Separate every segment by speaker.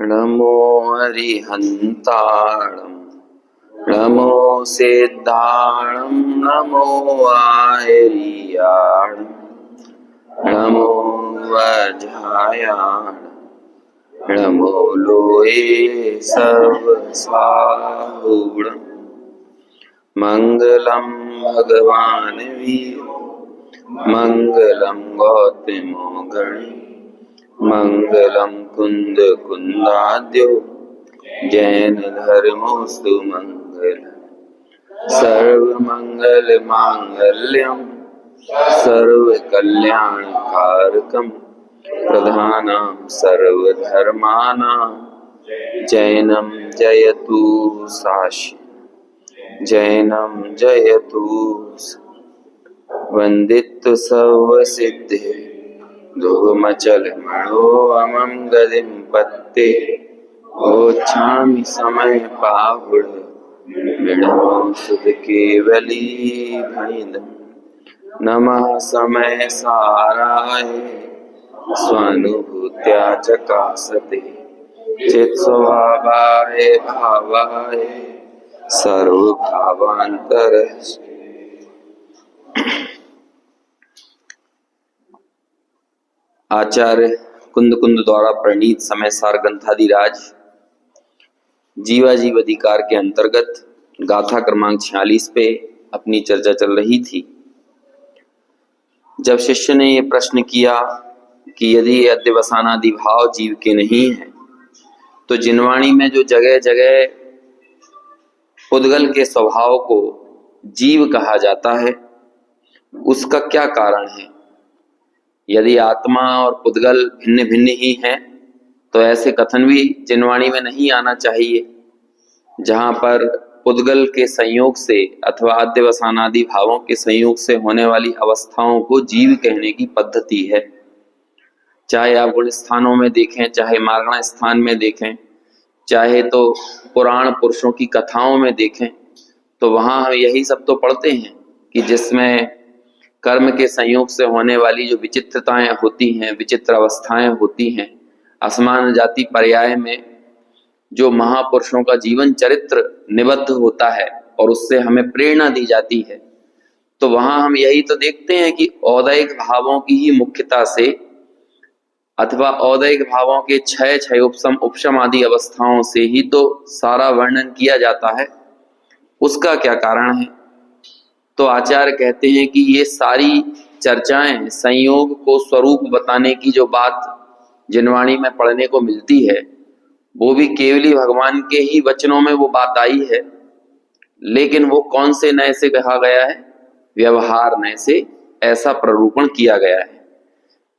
Speaker 1: नमो अरिहन्ताणं नमो सिद्धाणं नमो आयर्याणं नमो वज्रायाणं नमो लोये सर्वसाहुणं मंगलम भगवान वीर मंगलम गौतमो गणे मंगलम कुंद कुंदाद्यो जैन धर्मोस्तु मंगल सर्व मंगल मांगल्यम सर्व कल्याण कारकम प्रधानां सर्वधर्माणां जैनम जयतु साशी जैनम जयतु वंदित सर्वसिद्धे दुर्मचल मणो अमं गदिं पत्ते गोच्छामि समय पाहुड़ विणो सुध केवली भणिदम् नमः समय साराय स्वानुभूत्या चकासते चित्स्वभावाय भावाय सर्वभावांतर। आचार्य कुंद कुंद द्वारा प्रणीत समय सार ग्रंथादिराज जीवा जीव अधिकार के अंतर्गत गाथा क्रमांक 46 पे अपनी चर्चा चल रही थी। जब शिष्य ने ये प्रश्न किया कि यदि अध्यवसानादि भाव जीव के नहीं है तो जिनवाणी में जो जगह जगह पुद्गल के स्वभाव को जीव कहा जाता है उसका क्या कारण है। यदि आत्मा और पुद्गल भिन्न भिन्न ही हैं तो ऐसे कथन भी जिनवाणी में नहीं आना चाहिए। जहां पर पुद्गल के संयोग से अथवा अध्यवसानादि भावों के संयोग से होने वाली अवस्थाओं को जीव कहने की पद्धति है। चाहे आप गुण स्थानों में देखें, चाहे मार्गण स्थान में देखें, चाहे तो पुराण पुरुषों की कथाओं में देखें, तो वहां हम यही सब तो पढ़ते हैं कि जिसमें कर्म के संयोग से होने वाली जो विचित्रताएं होती हैं, विचित्र अवस्थाएं होती हैं, असमान जाति पर्याय में जो महापुरुषों का जीवन चरित्र निबद्ध होता है और उससे हमें प्रेरणा दी जाती है, तो वहां हम यही तो देखते हैं कि औदैहिक भावों की ही मुख्यता से अथवा औदैहिक भावों के क्षय क्षय उपशम उपशम आदि अवस्थाओं से ही तो सारा वर्णन किया जाता है। उसका क्या कारण है? तो आचार्य कहते हैं कि ये सारी चर्चाएं संयोग को स्वरूप बताने की जो बात जिनवाणी में पढ़ने को मिलती है वो भी केवली भगवान के ही वचनों में वो बात आई है, लेकिन वो कौन से नए से कहा गया है? व्यवहार नए से ऐसा प्ररूपण किया गया है।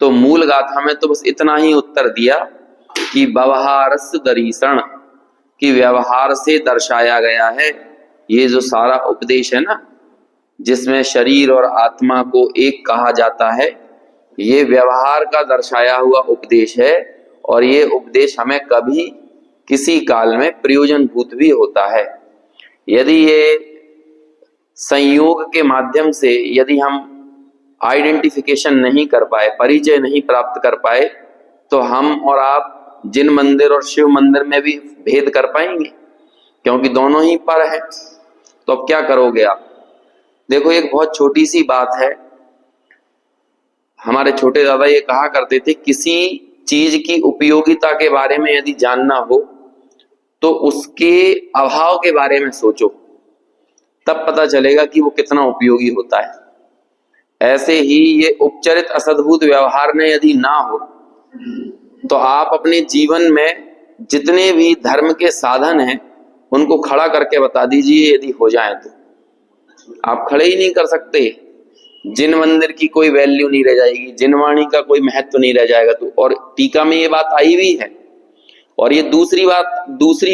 Speaker 1: तो मूल गाथा में तो बस इतना ही उत्तर दिया कि व्यवहारस दर्शन, कि व्यवहार से दर्शाया गया है। ये जो सारा उपदेश है ना, जिसमें शरीर और आत्मा को एक कहा जाता है, ये व्यवहार का दर्शाया हुआ उपदेश है और ये उपदेश हमें कभी किसी काल में प्रयोजनभूत भी होता है। यदि ये संयोग के माध्यम से यदि हम आइडेंटिफिकेशन नहीं कर पाए, परिचय नहीं प्राप्त कर पाए, तो हम और आप जिन मंदिर और शिव मंदिर में भी भेद कर पाएंगे? क्योंकि दोनों ही पर है। तो अब क्या करोगे आप? देखो, एक बहुत छोटी सी बात है। हमारे छोटे दादा ये कहा करते थे, किसी चीज की उपयोगिता के बारे में यदि जानना हो तो उसके अभाव के बारे में सोचो, तब पता चलेगा कि वो कितना उपयोगी होता है। ऐसे ही ये उपचरित असद्भुत व्यवहार ने यदि ना हो तो आप अपने जीवन में जितने भी धर्म के साधन हैं उनको खड़ा करके बता दीजिए, यदि हो जाए तो आप खड़े ही नहीं कर सकते। जिन मंदिर की कोई वैल्यू नहीं रह जाएगी, जिनवाणी का कोई महत्व नहीं रह जाएगा। तो और टीका में ये बात आई भी है। और ये दूसरी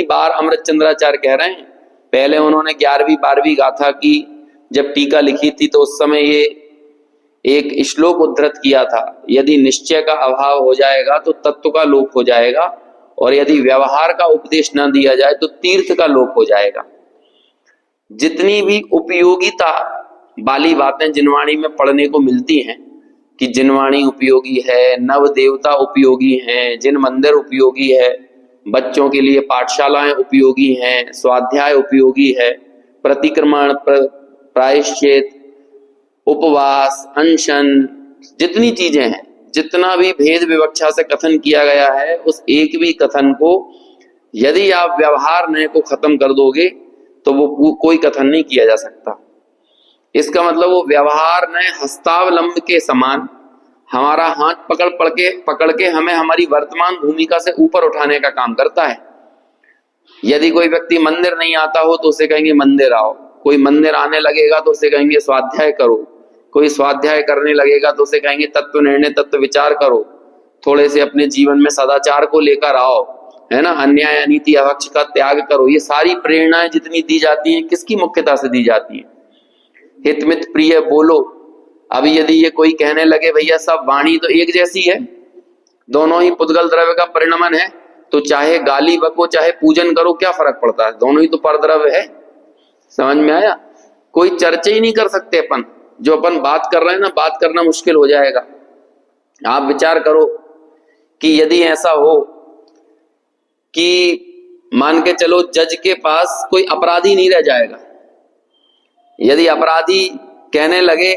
Speaker 1: बार अमृत चंद्राचार्य कह रहे हैं। पहले उन्होंने 11वीं 12वीं गाथा की जब टीका लिखी थी तो उस समय ये एक श्लोक उद्धृत किया था, यदि निश्चय का अभाव हो जाएगा तो तत्व का लोप हो जाएगा, और यदि व्यवहार का उपदेश न दिया जाए तो तीर्थ का लोप हो जाएगा। जितनी भी उपयोगिता वाली बातें जिनवाणी में पढ़ने को मिलती हैं कि जिनवाणी उपयोगी है, नव देवता उपयोगी हैं, जिन मंदिर उपयोगी है, बच्चों के लिए पाठशालाएं उपयोगी हैं, स्वाध्याय उपयोगी है, प्रतिक्रमण, प्रायश्चित, उपवास, अनशन, जितनी चीजें हैं, जितना भी भेद विवक्षा से कथन किया गया है, उस एक भी कथन को यदि आप व्यवहार नय को खत्म कर दोगे तो वो कोई कथन नहीं किया जा सकता। इसका मतलब वो व्यवहार नय हस्तावलंब के समान हमारा हाथ पकड़ के हमें हमारी वर्तमान भूमिका से ऊपर उठाने का काम करता है। यदि कोई व्यक्ति मंदिर नहीं आता हो तो उसे कहेंगे मंदिर आओ, कोई मंदिर आने लगेगा तो उसे कहेंगे स्वाध्याय करो, कोई स्वाध्याय करने लगेगा तो उसे कहेंगे तत्व निर्णय तत्व विचार करो, थोड़े से अपने जीवन में सदाचार को लेकर आओ, है ना, अन्याय अनीति अभक्ष का त्याग करो। ये सारी प्रेरणाएं जितनी दी जाती हैं किसकी मुख्यता से दी जाती है? हित मित प्रिय बोलो। अभी यदि ये कोई कहने लगे भैया सब वाणी तो एक जैसी है, दोनों ही पुद्गल द्रव्य का परिणमन है, तो चाहे गाली बको चाहे पूजन करो क्या फर्क पड़ता है, दोनों ही तो परद्रव्य है। समझ में आया? कोई चर्चा ही नहीं कर सकते अपन, जो अपन बात कर रहे हैं ना, बात करना मुश्किल हो जाएगा। आप विचार करो कि यदि ऐसा हो कि मान के चलो जज के पास कोई अपराधी नहीं रह जाएगा, यदि अपराधी कहने लगे,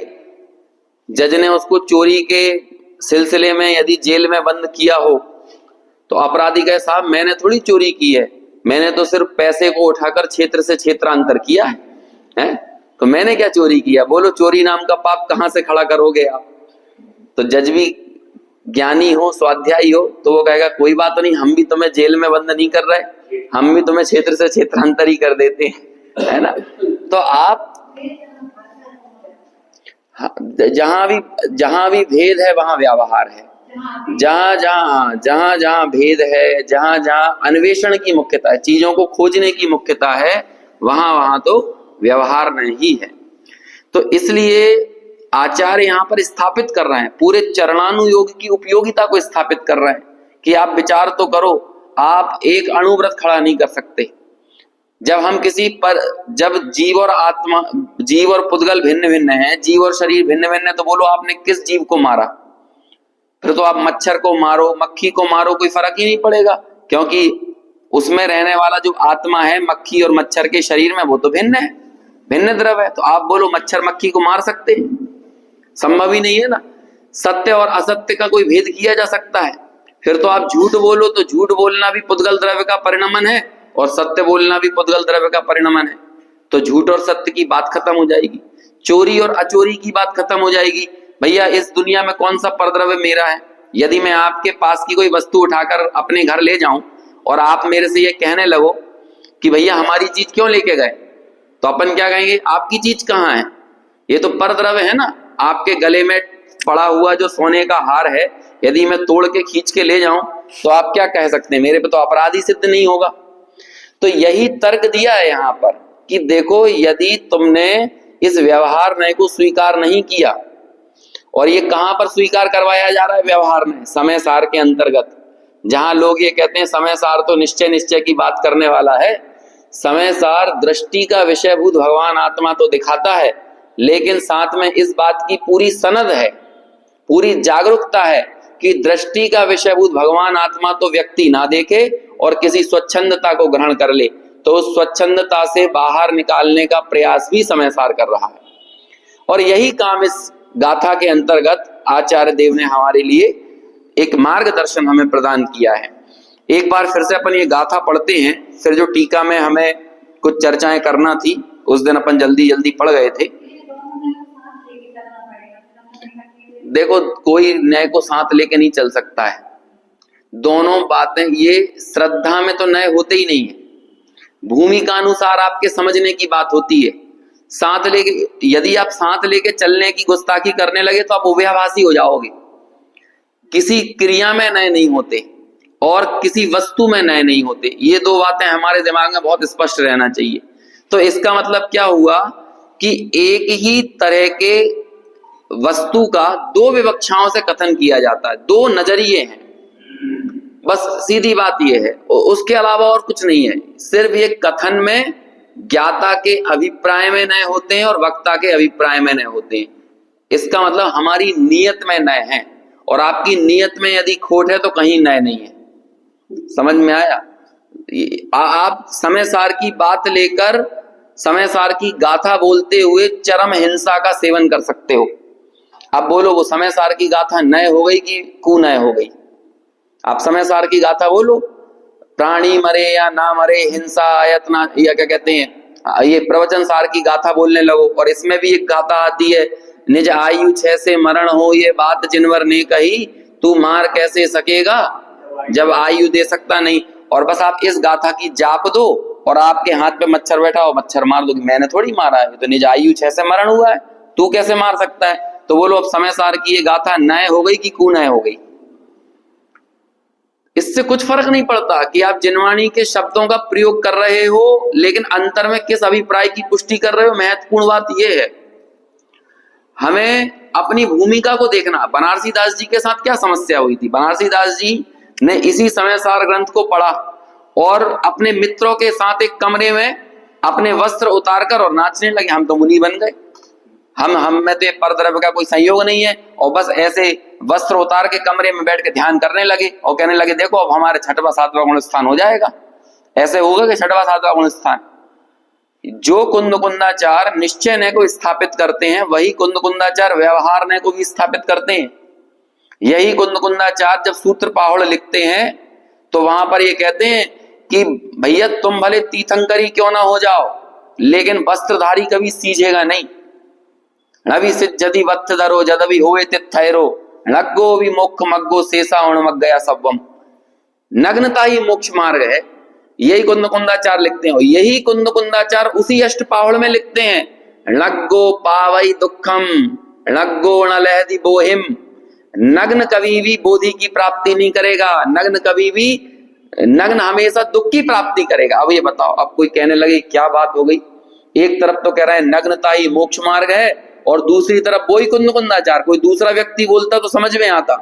Speaker 1: जज ने उसको चोरी के सिलसिले में यदि जेल में बंद किया हो, तो अपराधी कहे साहब मैंने थोड़ी चोरी की है, मैंने तो सिर्फ पैसे को उठाकर क्षेत्र से क्षेत्रांतर किया है, तो मैंने क्या चोरी किया? बोलो चोरी नाम का पाप कहां से खड़ा करोगे आप? तो जज भी ज्ञानी हो, स्वाध्यायी हो, तो वो कहेगा कोई बात नहीं, हम भी तुम्हें जेल में बंद नहीं कर रहे, हम भी तुम्हें क्षेत्र से क्षेत्रांतर ही कर देते हैं, है ना। तो आप जहां भी भेद है वहां व्यवहार है, जहां जहां भेद है, जहां जहां अन्वेषण की मुख्यता है, चीजों को खोजने की मुख्यता है, वहां वहां तो व्यवहार नहीं है। तो इसलिए आचार्य यहां पर स्थापित कर रहे हैं, पूरे चरणानुयोग की उपयोगिता को स्थापित कर रहे हैं कि आप विचार तो करो, आप एक अणुव्रत खड़ा नहीं कर सकते। जब हम किसी पर, जब जीव और आत्मा, जीव और पुद्गल भिन्न भिन्न है, जीव और शरीर भिन्न भिन्न है, तो बोलो आपने किस जीव को मारा? फिर तो आप मच्छर को मारो, मक्खी को मारो, कोई फर्क ही नहीं पड़ेगा, क्योंकि उसमें रहने वाला जो आत्मा है मक्खी और मच्छर के शरीर में, वो तो भिन्न है, भिन्न द्रव है। तो आप बोलो मच्छर मक्खी को मार सकते हैं? संभव ही नहीं है ना। सत्य और असत्य का कोई भेद किया जा सकता है? फिर तो आप झूठ बोलो, तो झूठ बोलना भी पुद्गल द्रव्य का परिणमन है और सत्य बोलना भी पुद्गल द्रव्य का परिणमन है, तो झूठ और सत्य की बात खत्म हो जाएगी, चोरी और अचोरी की बात खत्म हो जाएगी। भैया इस दुनिया में कौन सा परद्रव्य मेरा है? यदि मैं आपके पास की कोई वस्तु उठाकर अपने घर ले जाऊं और आप मेरे से ये कहने लगो कि भैया हमारी चीज क्यों लेके गए, तो अपन क्या कहेंगे? आपकी चीज कहाँ है? ये तो परद्रव्य है ना। आपके गले में पड़ा हुआ जो सोने का हार है, यदि मैं तोड़ के खींच के ले जाऊं तो आप क्या कह सकते हैं? मेरे पे तो अपराधी सिद्ध नहीं होगा। तो यही तर्क दिया है यहाँ पर कि देखो, यदि तुमने इस व्यवहार नय को स्वीकार नहीं किया, और ये कहां पर स्वीकार करवाया जा रहा है व्यवहार नय? समय सार के अंतर्गत। जहां लोग ये कहते हैं समय सार तो निश्चय की बात करने वाला है, समय सार दृष्टि का विषयभूत भगवान आत्मा तो दिखाता है, लेकिन साथ में इस बात की पूरी सनद है, पूरी जागरूकता है कि दृष्टि का विषयभूत भगवान आत्मा तो व्यक्ति ना देखे और किसी स्वच्छंदता को ग्रहण कर ले, तो उस स्वच्छंदता से बाहर निकालने का प्रयास भी समय सार कर रहा है। और यही काम इस गाथा के अंतर्गत आचार्य देव ने हमारे लिए एक मार्गदर्शन हमें प्रदान किया है। एक बार फिर से अपन ये गाथा पढ़ते हैं, फिर जो टीका में हमें कुछ चर्चाएं करना थी उस दिन अपन जल्दी पढ़ गए थे। देखो, कोई न्याय को साथ लेके नहीं चल सकता है, दोनों बातें, ये श्रद्धा में तो न्याय होते ही नहीं है, भूमिका अनुसार आपके समझने की बात होती है। साथ लेके, यदि आप साथ लेके चलने की गुस्ताखी करने लगे तो आप उभयाभासी हो जाओगे। किसी क्रिया में नए नहीं होते और किसी वस्तु में नए नहीं होते, ये दो बातें हमारे दिमाग में बहुत स्पष्ट रहना चाहिए। तो इसका मतलब क्या हुआ कि एक ही तरह के वस्तु का दो विवक्षाओं से कथन किया जाता है, दो नजरिए हैं, बस सीधी बात यह है, उसके अलावा और कुछ नहीं है। सिर्फ ये कथन में ज्ञाता के अभिप्राय में नए होते हैं और वक्ता के अभिप्राय में नए होते हैं। इसका मतलब हमारी नीयत में नए हैं, और आपकी नीयत में यदि खोट है तो कहीं नए नहीं है। समझ में आया? आप समय सार की बात लेकर समय सार की गाथा बोलते हुए चरम हिंसा का सेवन कर सकते हो। अब बोलो वो समय सार की गाथा नय हो गई कि कुनय हो गई? आप समय सार की गाथा बोलो, प्राणी मरे या ना मरे, हिंसा आयतना, या क्या कहते हैं, ये प्रवचन सार की गाथा बोलने लगो। और इसमें भी एक गाथा आती है, निज आयु 6 से मरण हो, ये बात जिनवर ने कही, तू मार कैसे सकेगा जब आयु दे सकता नहीं। और बस आप इस गाथा की जाप दो और आपके हाथ पे मच्छर बैठा हो, मच्छर मार दो। मैंने थोड़ी मारा है, तो निज आयु 6 से मरण हुआ है, तू कैसे मार सकता है? तो बोलो अब समय सार की ये गाथा नय हो गई कि कुनय हो गई? इससे कुछ फर्क नहीं पड़ता कि आप जिनवाणी के शब्दों का प्रयोग कर रहे हो, लेकिन अंतर में किस अभिप्राय की पुष्टि कर रहे हो। महत्वपूर्ण बात यह है, हमें अपनी भूमिका को देखना। बनारसी दास जी के साथ क्या समस्या हुई थी? बनारसी दास जी ने इसी समय सार ग्रंथ को पढ़ा और अपने मित्रों के साथ एक कमरे में अपने वस्त्र उतारकर और नाचने लगे। हम तो मुनि बन गए, हम में तो परद्रव्य का कोई संयोग नहीं है, और बस ऐसे वस्त्र उतार के कमरे में बैठ के ध्यान करने लगे और कहने लगे देखो अब हमारे 6वां 7वां गुण स्थान हो जाएगा। ऐसे होगा कि 6वां 7वां गुण स्थान? जो कुंद कुंदाचार निश्चय ने को स्थापित करते हैं, वही कुंद कुंदाचार व्यवहार ने को भी स्थापित करते हैं। यही कुंद कुंदाचार जब सूत्र पाहुड़ लिखते हैं तो वहां पर ये कहते हैं कि भैया तुम भले तीर्थंकरी क्यों ना हो जाओ, लेकिन वस्त्रधारी कभी सीझेगा नहीं। नभी सिद्धि वत्थ दरो जदवि होए तिथैरो, नग्गो भी मोक्ष मग्गो शेषा मग गया सब्वम। नग्नता ही मोक्ष मार्ग है, यही कुंद कुंदाचार लिखते हैं। यही कुंद कुंदाचार उसी अष्टपाहुड़ में लिखते हैं, नग्गो पावई दुखम नग्गो न लहदी बोहिम। नग्न कभी भी बोधि की प्राप्ति नहीं करेगा, नग्न हमेशा दुख की प्राप्ति करेगा। अब ये बताओ, अब कोई कहने लगे क्या बात हो गई, एक तरफ तो कह रहे हैं नग्नता ही मोक्ष मार्ग है और दूसरी तरफ वही कुंद कुंदाचार। कोई दूसरा व्यक्ति बोलता तो समझ में आता।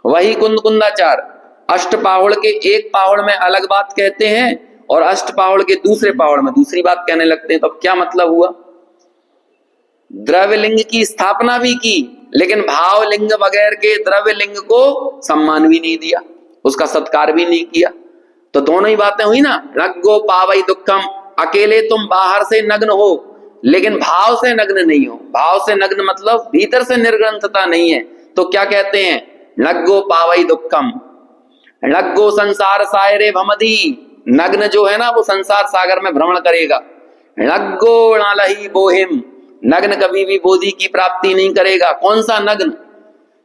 Speaker 1: वही कुंद कुंदाचार अष्टपाहुड़ के एक पाहुड़ में अलग बात कहते हैं और अष्टपाहुड़ के दूसरे पाहुड़ में दूसरी बात कहने लगते हैं। तो अब क्या मतलब हुआ? द्रव्य लिंग की स्थापना भी की, लेकिन भाव लिंग वगैरह के द्रव्य लिंग को सम्मान भी नहीं दिया, उसका सत्कार भी नहीं किया। तो दोनों ही बातें हुई ना। नग्गो पावई दुखम, अकेले तुम बाहर से नग्न हो लेकिन भाव से नग्न नहीं हो। भाव से नग्न मतलब भीतर से निर्ग्रंथता नहीं है। तो क्या कहते हैं? नग्गो पावई दुखम, नग्गो संसार सायरे भमदी। नग्न जो है ना वो संसार सागर में भ्रमण करेगा। नग्गो नालही बोहिम, नग्न कभी भी बोधि की प्राप्ति नहीं करेगा। कौन सा नग्न?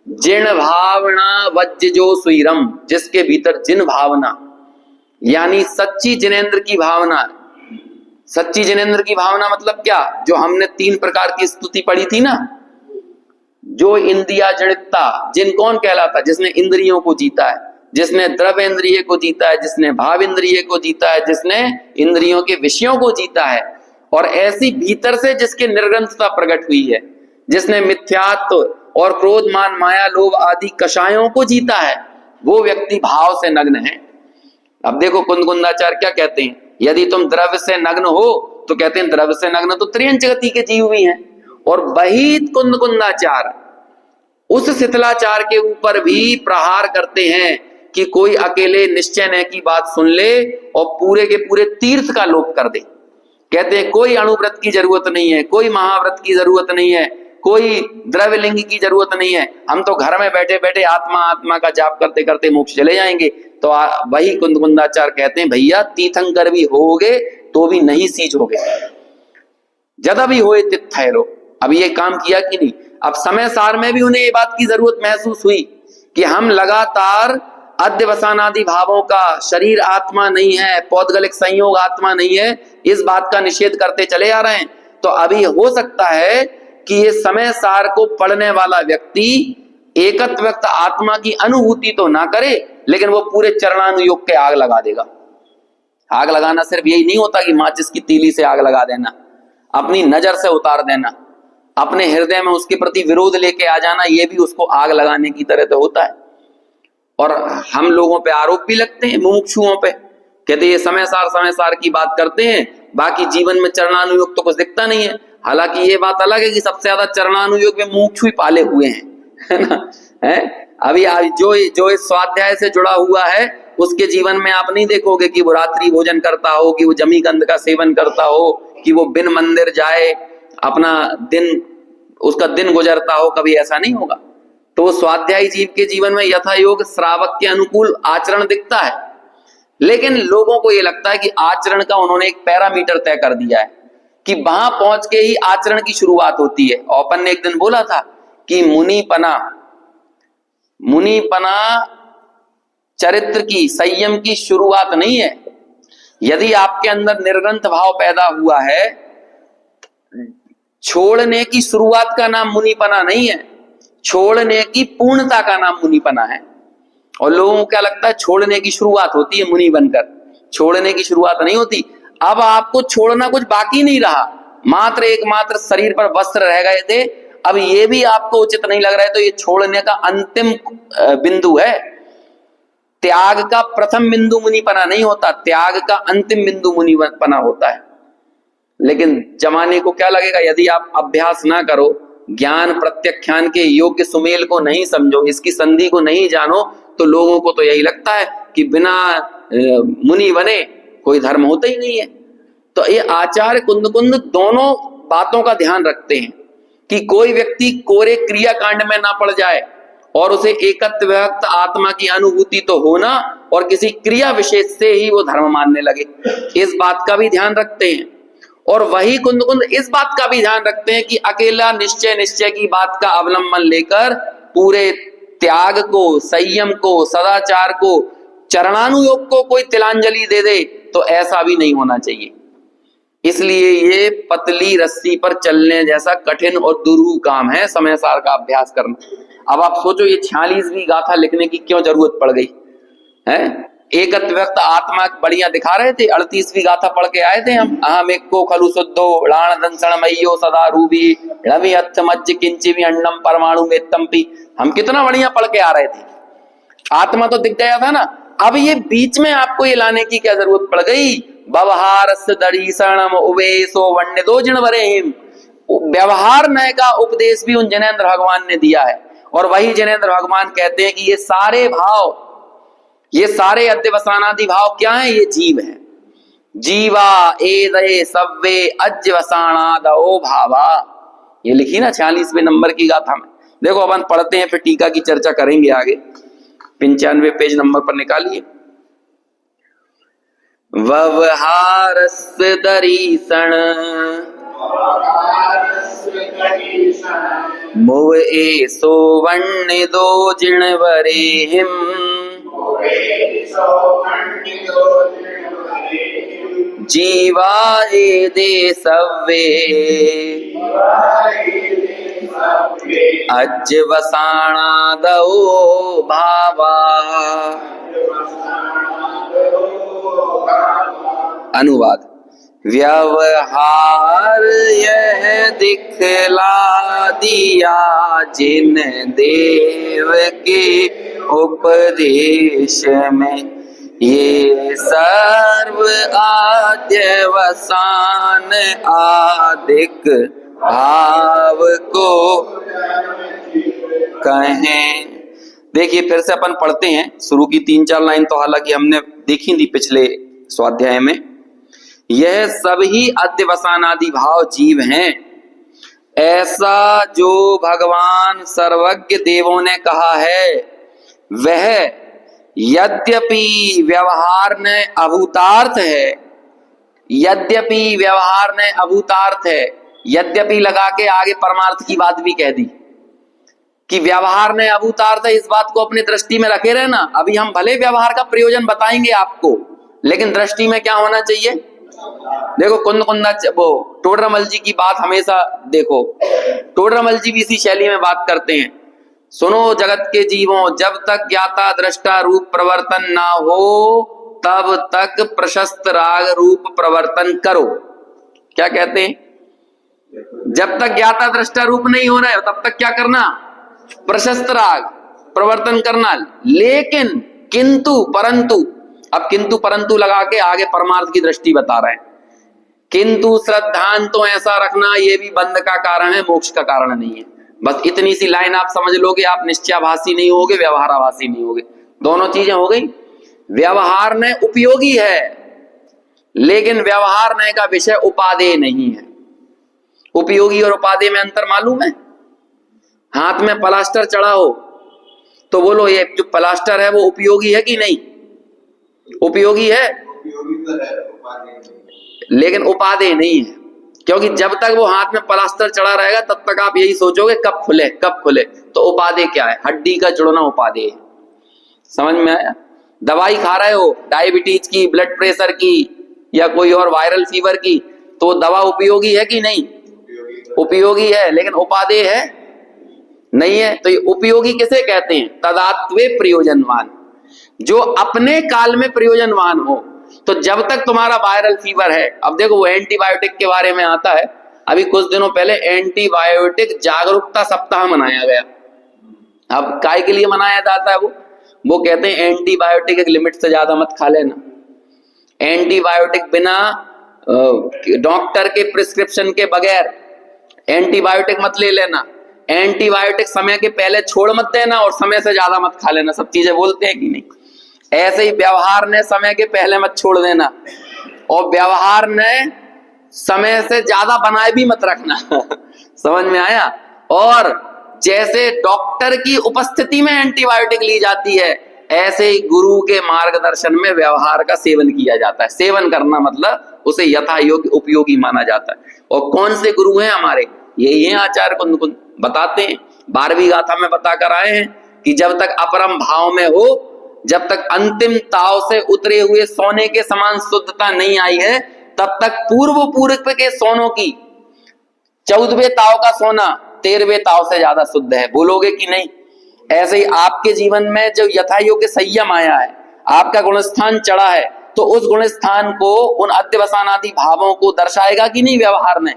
Speaker 1: जिन भावना वज्ज जो सुरम, जिसके भीतर जिन भावना यानी सच्ची जिनेन्द्र की भावना। सच्ची जिनेन्द्र की भावना मतलब क्या? जो हमने 3 प्रकार की स्तुति पढ़ी थी ना, जो इंद्रिया जनितता, जिन कौन कहलाता? जिसने इंद्रियों को जीता है, जिसने द्रव्य इंद्रिय को जीता है, जिसने भाव इंद्रिय को जीता है, जिसने इंद्रियों के विषयों को जीता है, और ऐसी भीतर से जिसके निर्ग्रंथता प्रकट हुई है, जिसने मिथ्यात्व और क्रोध मान माया लोभ आदि कषायों को जीता है, वो व्यक्ति भाव से नग्न है। अब देखो कुंद कुंदाचार क्या कहते हैं, यदि तुम द्रव्य से नग्न हो तो कहते हैं द्रव्य से नग्न तो त्रियंच गति के जीव भी हैं। और वही कुंद कुंदाचार उस शिथिलाचार के ऊपर भी प्रहार करते हैं कि कोई अकेले निश्चय न की बात सुन ले और पूरे के पूरे तीर्थ का लोप कर दे। कहते हैं कोई अणुव्रत की जरूरत नहीं है, कोई महाव्रत की जरूरत नहीं है, कोई द्रव्य लिंग की जरूरत नहीं है, हम तो घर में बैठे बैठे आत्मा आत्मा का जाप करते करते मोक्ष चले जाएंगे। तो वही कुंद कुंदाचार कहते हैं भैया तीर्थंकर भी होगे तो भी नहीं सींचोगे, जदा भी होए तिथैरो। अब ये काम किया कि नहीं? अब समय सार में भी उन्हें ये बात की जरूरत महसूस हुई कि हम लगातार अध्यवसानादि भावों का, शरीर आत्मा नहीं है, पौद्गलिक संयोग आत्मा नहीं है, इस बात का निषेध करते चले आ रहे हैं। तो अभी हो सकता है कि ये समय सार को पढ़ने वाला व्यक्ति एकत्व व्यक्त आत्मा की अनुभूति तो ना करे, लेकिन वो पूरे चरणानुयोग के आग लगा देगा। आग लगाना सिर्फ यही नहीं होता कि माचिस की तीली से आग लगा देना, अपनी नजर से उतार देना, अपने हृदय में उसके प्रति विरोध लेके आ जाना, ये भी उसको आग लगाने की तरह तो होता है। और हम लोगों पे आरोप भी लगते हैं मुमुक्षुओं पे, कहते ये समय सार की बात करते हैं, बाकी जीवन में चरणानुयोग तो कुछ दिखता नहीं है। हालांकि ये बात अलग है कि सबसे ज्यादा चरणानुयोग में मुमुक्षु ही पाले हुए हैं, है ना, है अभी जो जो इस स्वाध्याय से जुड़ा हुआ है उसके जीवन में आप नहीं देखोगे कि वो रात्रि भोजन करता हो, कि वो जमी कंद का सेवन करता हो, कि वो बिन मंदिर जाए अपना दिन, उसका दिन गुजरता हो, कभी ऐसा नहीं होगा। तो वो स्वाध्यायी जीव के जीवन में यथा योग श्रावक के अनुकूल आचरण दिखता है, लेकिन लोगों को ये लगता है कि आचरण का उन्होंने एक पैरामीटर तय कर दिया है कि वहां पहुंच के ही आचरण की शुरुआत होती है। और अपन ने एक दिन बोला था कि मुनिपना चरित्र की, संयम की शुरुआत नहीं है। यदि आपके अंदर निर्ग्रंथ भाव पैदा हुआ है, छोड़ने की शुरुआत का नाम मुनिपना नहीं है, छोड़ने की पूर्णता का नाम मुनिपना है। और लोगों को क्या लगता है छोड़ने की शुरुआत होती है मुनि बनकर, छोड़ने की शुरुआत नहीं होती। अब आपको छोड़ना कुछ बाकी नहीं रहा, मात्र एकमात्र शरीर पर वस्त्र रह गए थे, अब ये भी आपको उचित नहीं लग रहा है, तो ये छोड़ने का अंतिम बिंदु है। त्याग का प्रथम बिंदु मुनिपना नहीं होता, त्याग का अंतिम बिंदु मुनिपना होता है। लेकिन जमाने को क्या लगेगा यदि आप अभ्यास ना करो, ज्ञान प्रत्याख्यान के योग्य सुमेल को नहीं समझो, इसकी संधि को नहीं जानो, तो लोगों को तो यही लगता है कि बिना मुनि बने कोई धर्म होता ही नहीं है। तो ये आचार्य कुंद दोनों बातों का ध्यान रखते हैं कि कोई व्यक्ति कोरे क्रिया कांड में ना पड़ जाए और उसे एकत्व व्यक्त आत्मा की अनुभूति तो होना, और किसी क्रिया विशेष से ही वो धर्म मानने लगे, इस बात का भी ध्यान रखते हैं। और वही कुंद इस बात का भी ध्यान रखते हैं कि अकेला निश्चय की बात का अवलंबन लेकर पूरे त्याग को, संयम को, सदाचार को, चरणानुयोग को कोई तिलांजलि दे दे, तो ऐसा भी नहीं होना चाहिए। इसलिए ये पतली रस्सी पर चलने जैसा कठिन और दुरूह काम है समय सार का अभ्यास करना। अब आप सोचो ये 46वीं गाथा लिखने की क्यों जरूरत पड़ गई है? एकत्व व्यक्त आत्मा बढ़िया दिखा रहे थे, 38वीं गाथा पढ़ के आए थे हम। अहम एको खलु शुद्धो लाण दंसण मय्यो सदा रूबी रवि हथ मज्ज किंचिवी अंडम परमाणु में तंपी, हम कितना बढ़िया पढ़ के आ रहे थे, आत्मा तो दिख गया था ना। अब ये बीच में आपको ये लाने की क्या जरूरत पड़ गई? व्यवहारस्य दर्शनम उवेशो वन्यदो जिनवरेहिम, व्यवहार नय का उपदेश भी उन जनेन्द्र भगवान ने दिया है। और वही जनेन्द्र भगवान कहते हैं कि ये सारे भाव, ये सारे अध्यवसानादि भाव क्या है? ये जीव है। जीवा एदये सव्वे अज्वसानादो भावा, ये लिखी ना 46वें नंबर की गाथा में। देखो अपन पढ़ते हैं, फिर टीका की चर्चा करेंगे आगे। 95 पेज नंबर पर निकालिए। व्यवहारस्य दर्शन मुव एसो वन्यदो जिनवरेहिम, जीवा एदे सव्वे अज्वसानादो भावा। अनुवाद, व्यवहार यह दिखला दिया जिन देव के उपदेश में, ये सर्व आद्यवसान आदिक भाव को कहें। देखिए फिर से अपन पढ़ते हैं, शुरू की 3-4 लाइन तो हालांकि हमने देखी थी पिछले स्वाध्याय में। यह सभी अध्यवसानादि भाव जीव हैं, ऐसा जो भगवान सर्वज्ञ देवों ने कहा है, वह यद्यपि व्यवहार ने अभूतार्थ है, यद्यपि व्यवहार ने अभूतार्थ है, यद्यपि लगा के आगे परमार्थ की बात भी कह दी कि व्यवहार ने अभूतार्थ है। इस बात को अपनी दृष्टि में रखे रहना। अभी हम भले व्यवहार का प्रयोजन बताएंगे आपको, लेकिन दृष्टि में क्या होना चाहिए? देखो कुंदा वो टोडरमल जी की बात हमेशा देखो, टोडरमल जी भी इसी शैली में बात करते हैं। सुनो जगत के जीवों, जब तक ज्ञाता दृष्टा रूप प्रवर्तन ना हो तब तक प्रशस्त राग रूप प्रवर्तन करो। क्या कहते हैं? जब तक ज्ञाता दृष्टा रूप नहीं हो रहा है तब तक क्या करना? प्रशस्त राग प्रवर्तन करना। लेकिन किंतु परंतु, अब किंतु परंतु लगा के आगे परमार्थ की दृष्टि बता रहे हैं। किंतु श्रद्धांत तो ऐसा रखना, ये भी बंध का कारण है, मोक्ष का कारण नहीं है। बस इतनी सी लाइन आप समझ लोगे, आप निश्चयाभासी नहीं होगे, व्यवहाराभासी नहीं होगे। दोनों चीजें हो गई। व्यवहार ने उपयोगी है, लेकिन व्यवहार ने का विषय उपादेय नहीं है। उपयोगी और उपादेय में अंतर मालूम है? हाथ में प्लास्टर चढ़ा हो तो बोलो ये जो प्लास्टर है वो उपयोगी है कि नहीं? उपयोगी है, लेकिन उपादेय नहीं है। क्योंकि जब तक वो हाथ में प्लास्टर चढ़ा रहेगा तब तक आप यही सोचोगे कब खुले कब खुले। तो उपादेय क्या है? हड्डी का जुड़ना उपादेय है। समझ में आया? दवाई खा रहे हो डायबिटीज की, ब्लड प्रेशर की या कोई और वायरल फीवर की, तो दवा उपयोगी है कि नहीं? उपयोगी है, लेकिन उपादेय है नहीं है। तो ये उपयोगी किसे कहते हैं? तदात्वे प्रयोजनवान, जो अपने काल में प्रयोजनवान हो। तो जब तक तुम्हारा वायरल फीवर है, अब देखो वो एंटीबायोटिक के बारे में आता है, अभी कुछ दिनों पहले एंटीबायोटिक जागरूकता सप्ताह मनाया गया। अब काय के लिए मनाया जाता है? वो कहते हैं एंटीबायोटिक एक लिमिट से ज्यादा मत खा लेना, एंटीबायोटिक बिना डॉक्टर के प्रिस्क्रिप्शन के बगैर एंटीबायोटिक मत ले लेना, एंटीबायोटिक समय के पहले छोड़ मत देना और समय से ज्यादा मत खा लेना। सब चीजें बोलते हैं कि नहीं? ऐसे ही व्यवहार ने समय के पहले मत छोड़ देना, और व्यवहार ने समय से ज्यादा बनाए भी मत रखना। समझ में आया? और जैसे डॉक्टर की उपस्थिति में एंटीबायोटिक ली जाती है, ऐसे ही गुरु के मार्गदर्शन में व्यवहार का सेवन किया जाता है। सेवन करना मतलब उसे यथा योग्य उपयोगी माना जाता है। और कौन से गुरु हैं हमारे? यही है आचार्य कुंद कुंद। बताते हैं 12वीं गाथा में बताकर आए हैं कि जब तक अपरम भाव में हो, जब तक अंतिम ताव से उतरे हुए सोने के समान शुद्धता नहीं आई है, तब तक पूर्व के सोनों की 14वें ताव का सोना 13वें ताव से ज्यादा शुद्ध है। बोलोगे कि नहीं? ऐसे ही आपके जीवन में जो यथा योग्य संयम आया है, आपका गुणस्थान चढ़ा है, तो उस गुणस्थान को, उन अध्यवसानादि भावों को दर्शाएगा कि नहीं व्यवहार में?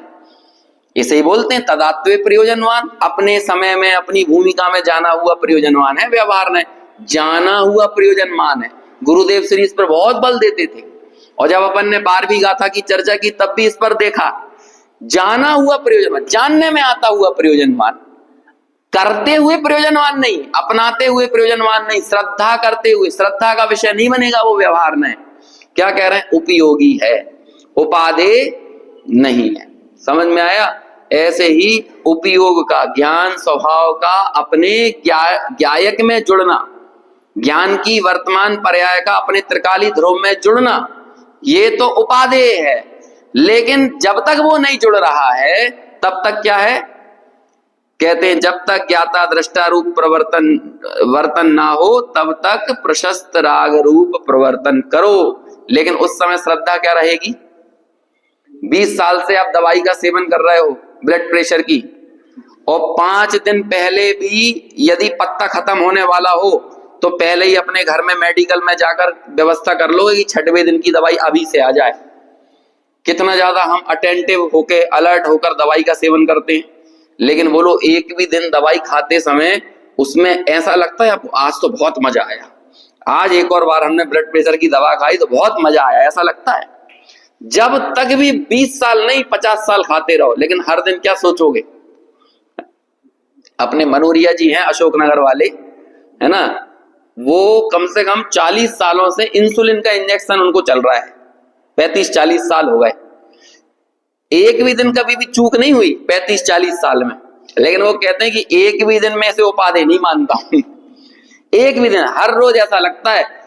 Speaker 1: इसे ही बोलते हैं तदात्वे प्रयोजनवान। अपने समय में अपनी भूमिका में जाना हुआ प्रयोजनवान है व्यवहार ने, जाना हुआ प्रयोजनवान है। गुरुदेव श्री इस पर बहुत बल देते थे, और जब अपन ने 12वीं गाथा की चर्चा की तब भी इस पर देखा। जाना हुआ प्रयोजनवान, जानने में आता हुआ प्रयोजनवान, करते हुए प्रयोजनवान नहीं, अपनाते हुए प्रयोजनवान नहीं, श्रद्धा करते हुए। श्रद्धा का विषय नहीं बनेगा वो व्यवहार में। क्या कह रहे हैं? उपयोगी है, उपादेय नहीं है। समझ में आया? ऐसे ही उपयोग का, ज्ञान स्वभाव का अपने ज्ञायक में जुड़ना, ज्ञान की वर्तमान पर्याय का अपने त्रिकाली ध्रुव में जुड़ना, ये तो उपादेय है। लेकिन जब तक वो नहीं जुड़ रहा है तब तक क्या है? कहते हैं जब तक ज्ञाता दृष्टा रूप वर्तन ना हो तब तक प्रशस्त राग रूप प्रवर्तन करो। लेकिन उस समय श्रद्धा क्या रहेगी? 20 साल से आप दवाई का सेवन कर रहे हो ब्लड प्रेशर की, और 5 दिन पहले भी यदि पत्ता खत्म होने वाला हो तो पहले ही अपने घर में मेडिकल में जाकर व्यवस्था कर लो कि 6वें दिन की दवाई अभी से आ जाए। कितना ज्यादा हम अटेंटिव होके, अलर्ट होकर दवाई का सेवन करते हैं। लेकिन बोलो एक भी दिन दवाई खाते समय उसमें ऐसा लगता है आज तो बहुत मजा आया, आज एक और बार हमने ब्लड प्रेशर की दवा खाई तो बहुत मजा आया, ऐसा लगता है। जब तक भी 20 साल नहीं 50 साल खाते रहो, लेकिन हर दिन क्या सोचोगे? अपने मनोरिया जी हैं अशोकनगर वाले, है ना, वो कम से कम 40 सालों से इंसुलिन का इंजेक्शन उनको चल रहा है। 35-40 साल हो गए, एक भी दिन कभी भी चूक नहीं हुई 35-40 साल में। लेकिन वो कहते हैं कि एक भी दिन में से उपादेय नहीं मानता हूं। एक भी दिन, हर रोज ऐसा लगता है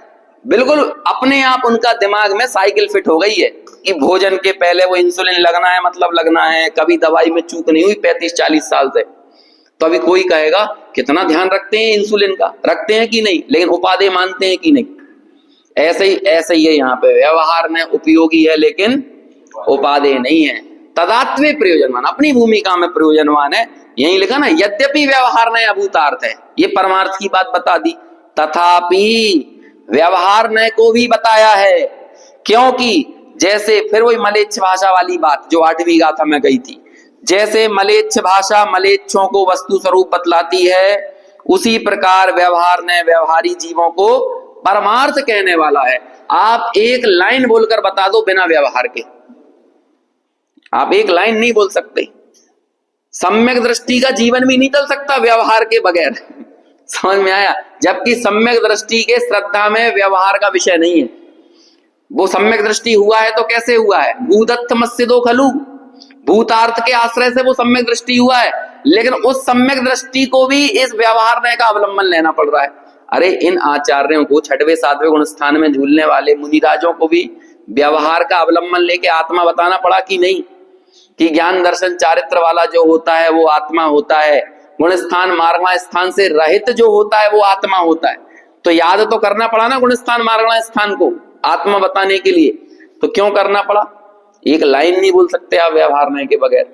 Speaker 1: बिल्कुल अपने आप उनका दिमाग में साइकिल फिट हो गई है कि भोजन के पहले वो इंसुलिन लगना है, मतलब लगना है। कभी दवाई में चूक नहीं हुई 35-40 साल से। तो अभी कोई कहेगा कितना ध्यान रखते हैं इंसुलिन का, रखते हैं कि नहीं, लेकिन उपादेय मानते हैं कि नहीं। ऐसे ही है यहाँ पे, व्यवहार में उपयोगी है लेकिन उपादेय नहीं है। तदात्वे प्रयोजनवान, अपनी भूमिका में प्रयोजनवान है। यही लिखा ना, यद्यपि व्यवहार ने अभूतार्थ है, ये परमार्थ की बात बता दी, तथापि व्यवहार ने को भी बताया है। क्योंकि जैसे फिर वही मलेच्छ भाषा वाली बात जो 8वीं गाथा में गई थी, जैसे मलेच्छ भाषा मलेच्छों को वस्तु स्वरूप बतलाती है, उसी प्रकार व्यवहार ने व्यवहारी जीवों को परमार्थ कहने वाला है। आप एक लाइन बोलकर बता दो बिना व्यवहार के, आप एक लाइन नहीं बोल सकते। सम्यक दृष्टि का जीवन भी नहीं चल सकता व्यवहार के बगैर। समझ में आया? जबकि सम्यक दृष्टि के श्रद्धा में व्यवहार का विषय नहीं है। वो सम्यक दृष्टि हुआ है तो कैसे हुआ है? भूदत्त मस्जिदो खलु, भूतार्थ के आश्रय से वो सम्यक दृष्टि हुआ है, लेकिन उस सम्यक दृष्टि को भी इस व्यवहार नय का अवलंबन लेना पड़ रहा है। अरे इन आचार्यों को, छठवें सातवें गुण स्थान में झूलने वाले मुनिराजों को भी व्यवहार का अवलंबन लेके आत्मा बताना पड़ा कि नहीं, कि ज्ञान दर्शन चारित्र वाला जो होता है वो आत्मा होता है, गुण स्थान मार्गणा स्थान से रहित जो होता है वो आत्मा होता है। तो याद तो करना पड़ा ना गुण स्थान मार्गणा स्थान को आत्मा बताने के लिए। तो क्यों करना पड़ा? एक लाइन नहीं बोल सकते आप व्यवहार नहीं के बगैर।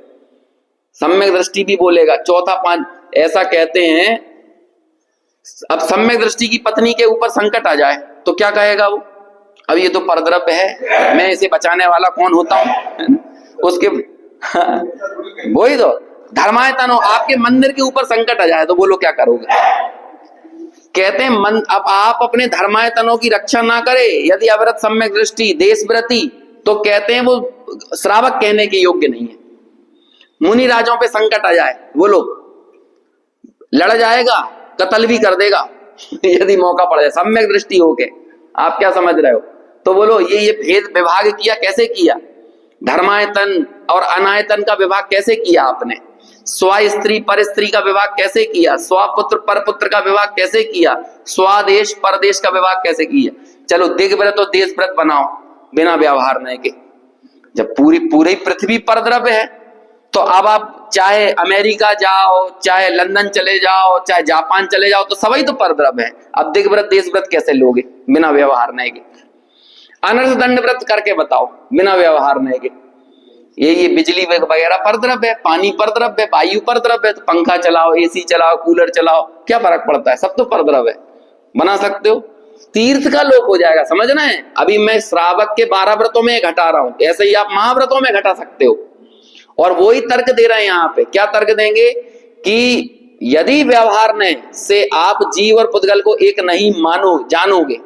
Speaker 1: सम्यक दृष्टि भी बोलेगा। चौथा पांच ऐसा कहते हैं, अब सम्यक दृष्टि की पत्नी के ऊपर संकट आ जाए तो क्या कहेगा वो? अब ये तो परद्रव्य है, मैं इसे बचाने वाला कौन होता हूं? उसके वही तो धर्मायतन हो, आपके मंदिर के ऊपर संकट आ जाए तो बोलो क्या करोगे? कहते हैं अब आप अपने धर्मायतनों की रक्षा ना करे यदि अवरत सम्यक दृष्टि देशव्रति, तो कहते हैं वो श्रावक कहने के योग्य नहीं है। मुनि राजों पे संकट आ जाए, बोलो लड़ जाएगा, कत्ल भी कर देगा यदि मौका पड़ जाए सम्यक दृष्टि होके। आप क्या समझ रहे हो? तो बोलो ये भेद विभाग किया, कैसे किया? धर्मायतन और अनायतन का विभाग कैसे किया आपने? स्व स्त्री पर स्त्री का विभाग कैसे किया? स्वपुत्र पर पुत्र का विभाग कैसे किया? स्वदेश परदेश का विभाग कैसे किया? चलो दिग्व्रत और देशव्रत बनाओ बिना व्यवहार नहीं के। जब पूरी पृथ्वी परद्रव्य है तो अब आप चाहे अमेरिका जाओ, चाहे लंदन चले जाओ, चाहे जापान चले जाओ, तो सभी तो परद्रव्य है। अब दिग्व्रत देशव्रत कैसे लोगे बिना व्यवहार नहीं के? अनर्थ दंड व्रत करके बताओ बिना व्यवहार नहीं के। ये बिजली वगैरह परद्रव्य है, पानी परद्रव्य है, वायु परद्रव्य है, तो पंखा चलाओ, एसी चलाओ, कूलर चलाओ, क्या फर्क पड़ता है? सब तो परद्रव्य है, बना सकते हो। तीर्थ का लोप हो जाएगा, समझना है। अभी मैं श्रावक के 12 व्रतों में घटा रहा हूं, ऐसे ही आप महाव्रतों में घटा सकते हो। और वही तर्क दे रहे हैं यहाँ पे। क्या तर्क देंगे? कि यदि व्यवहार ने से आप जीव और पुद्गल को एक नहीं जानोगे,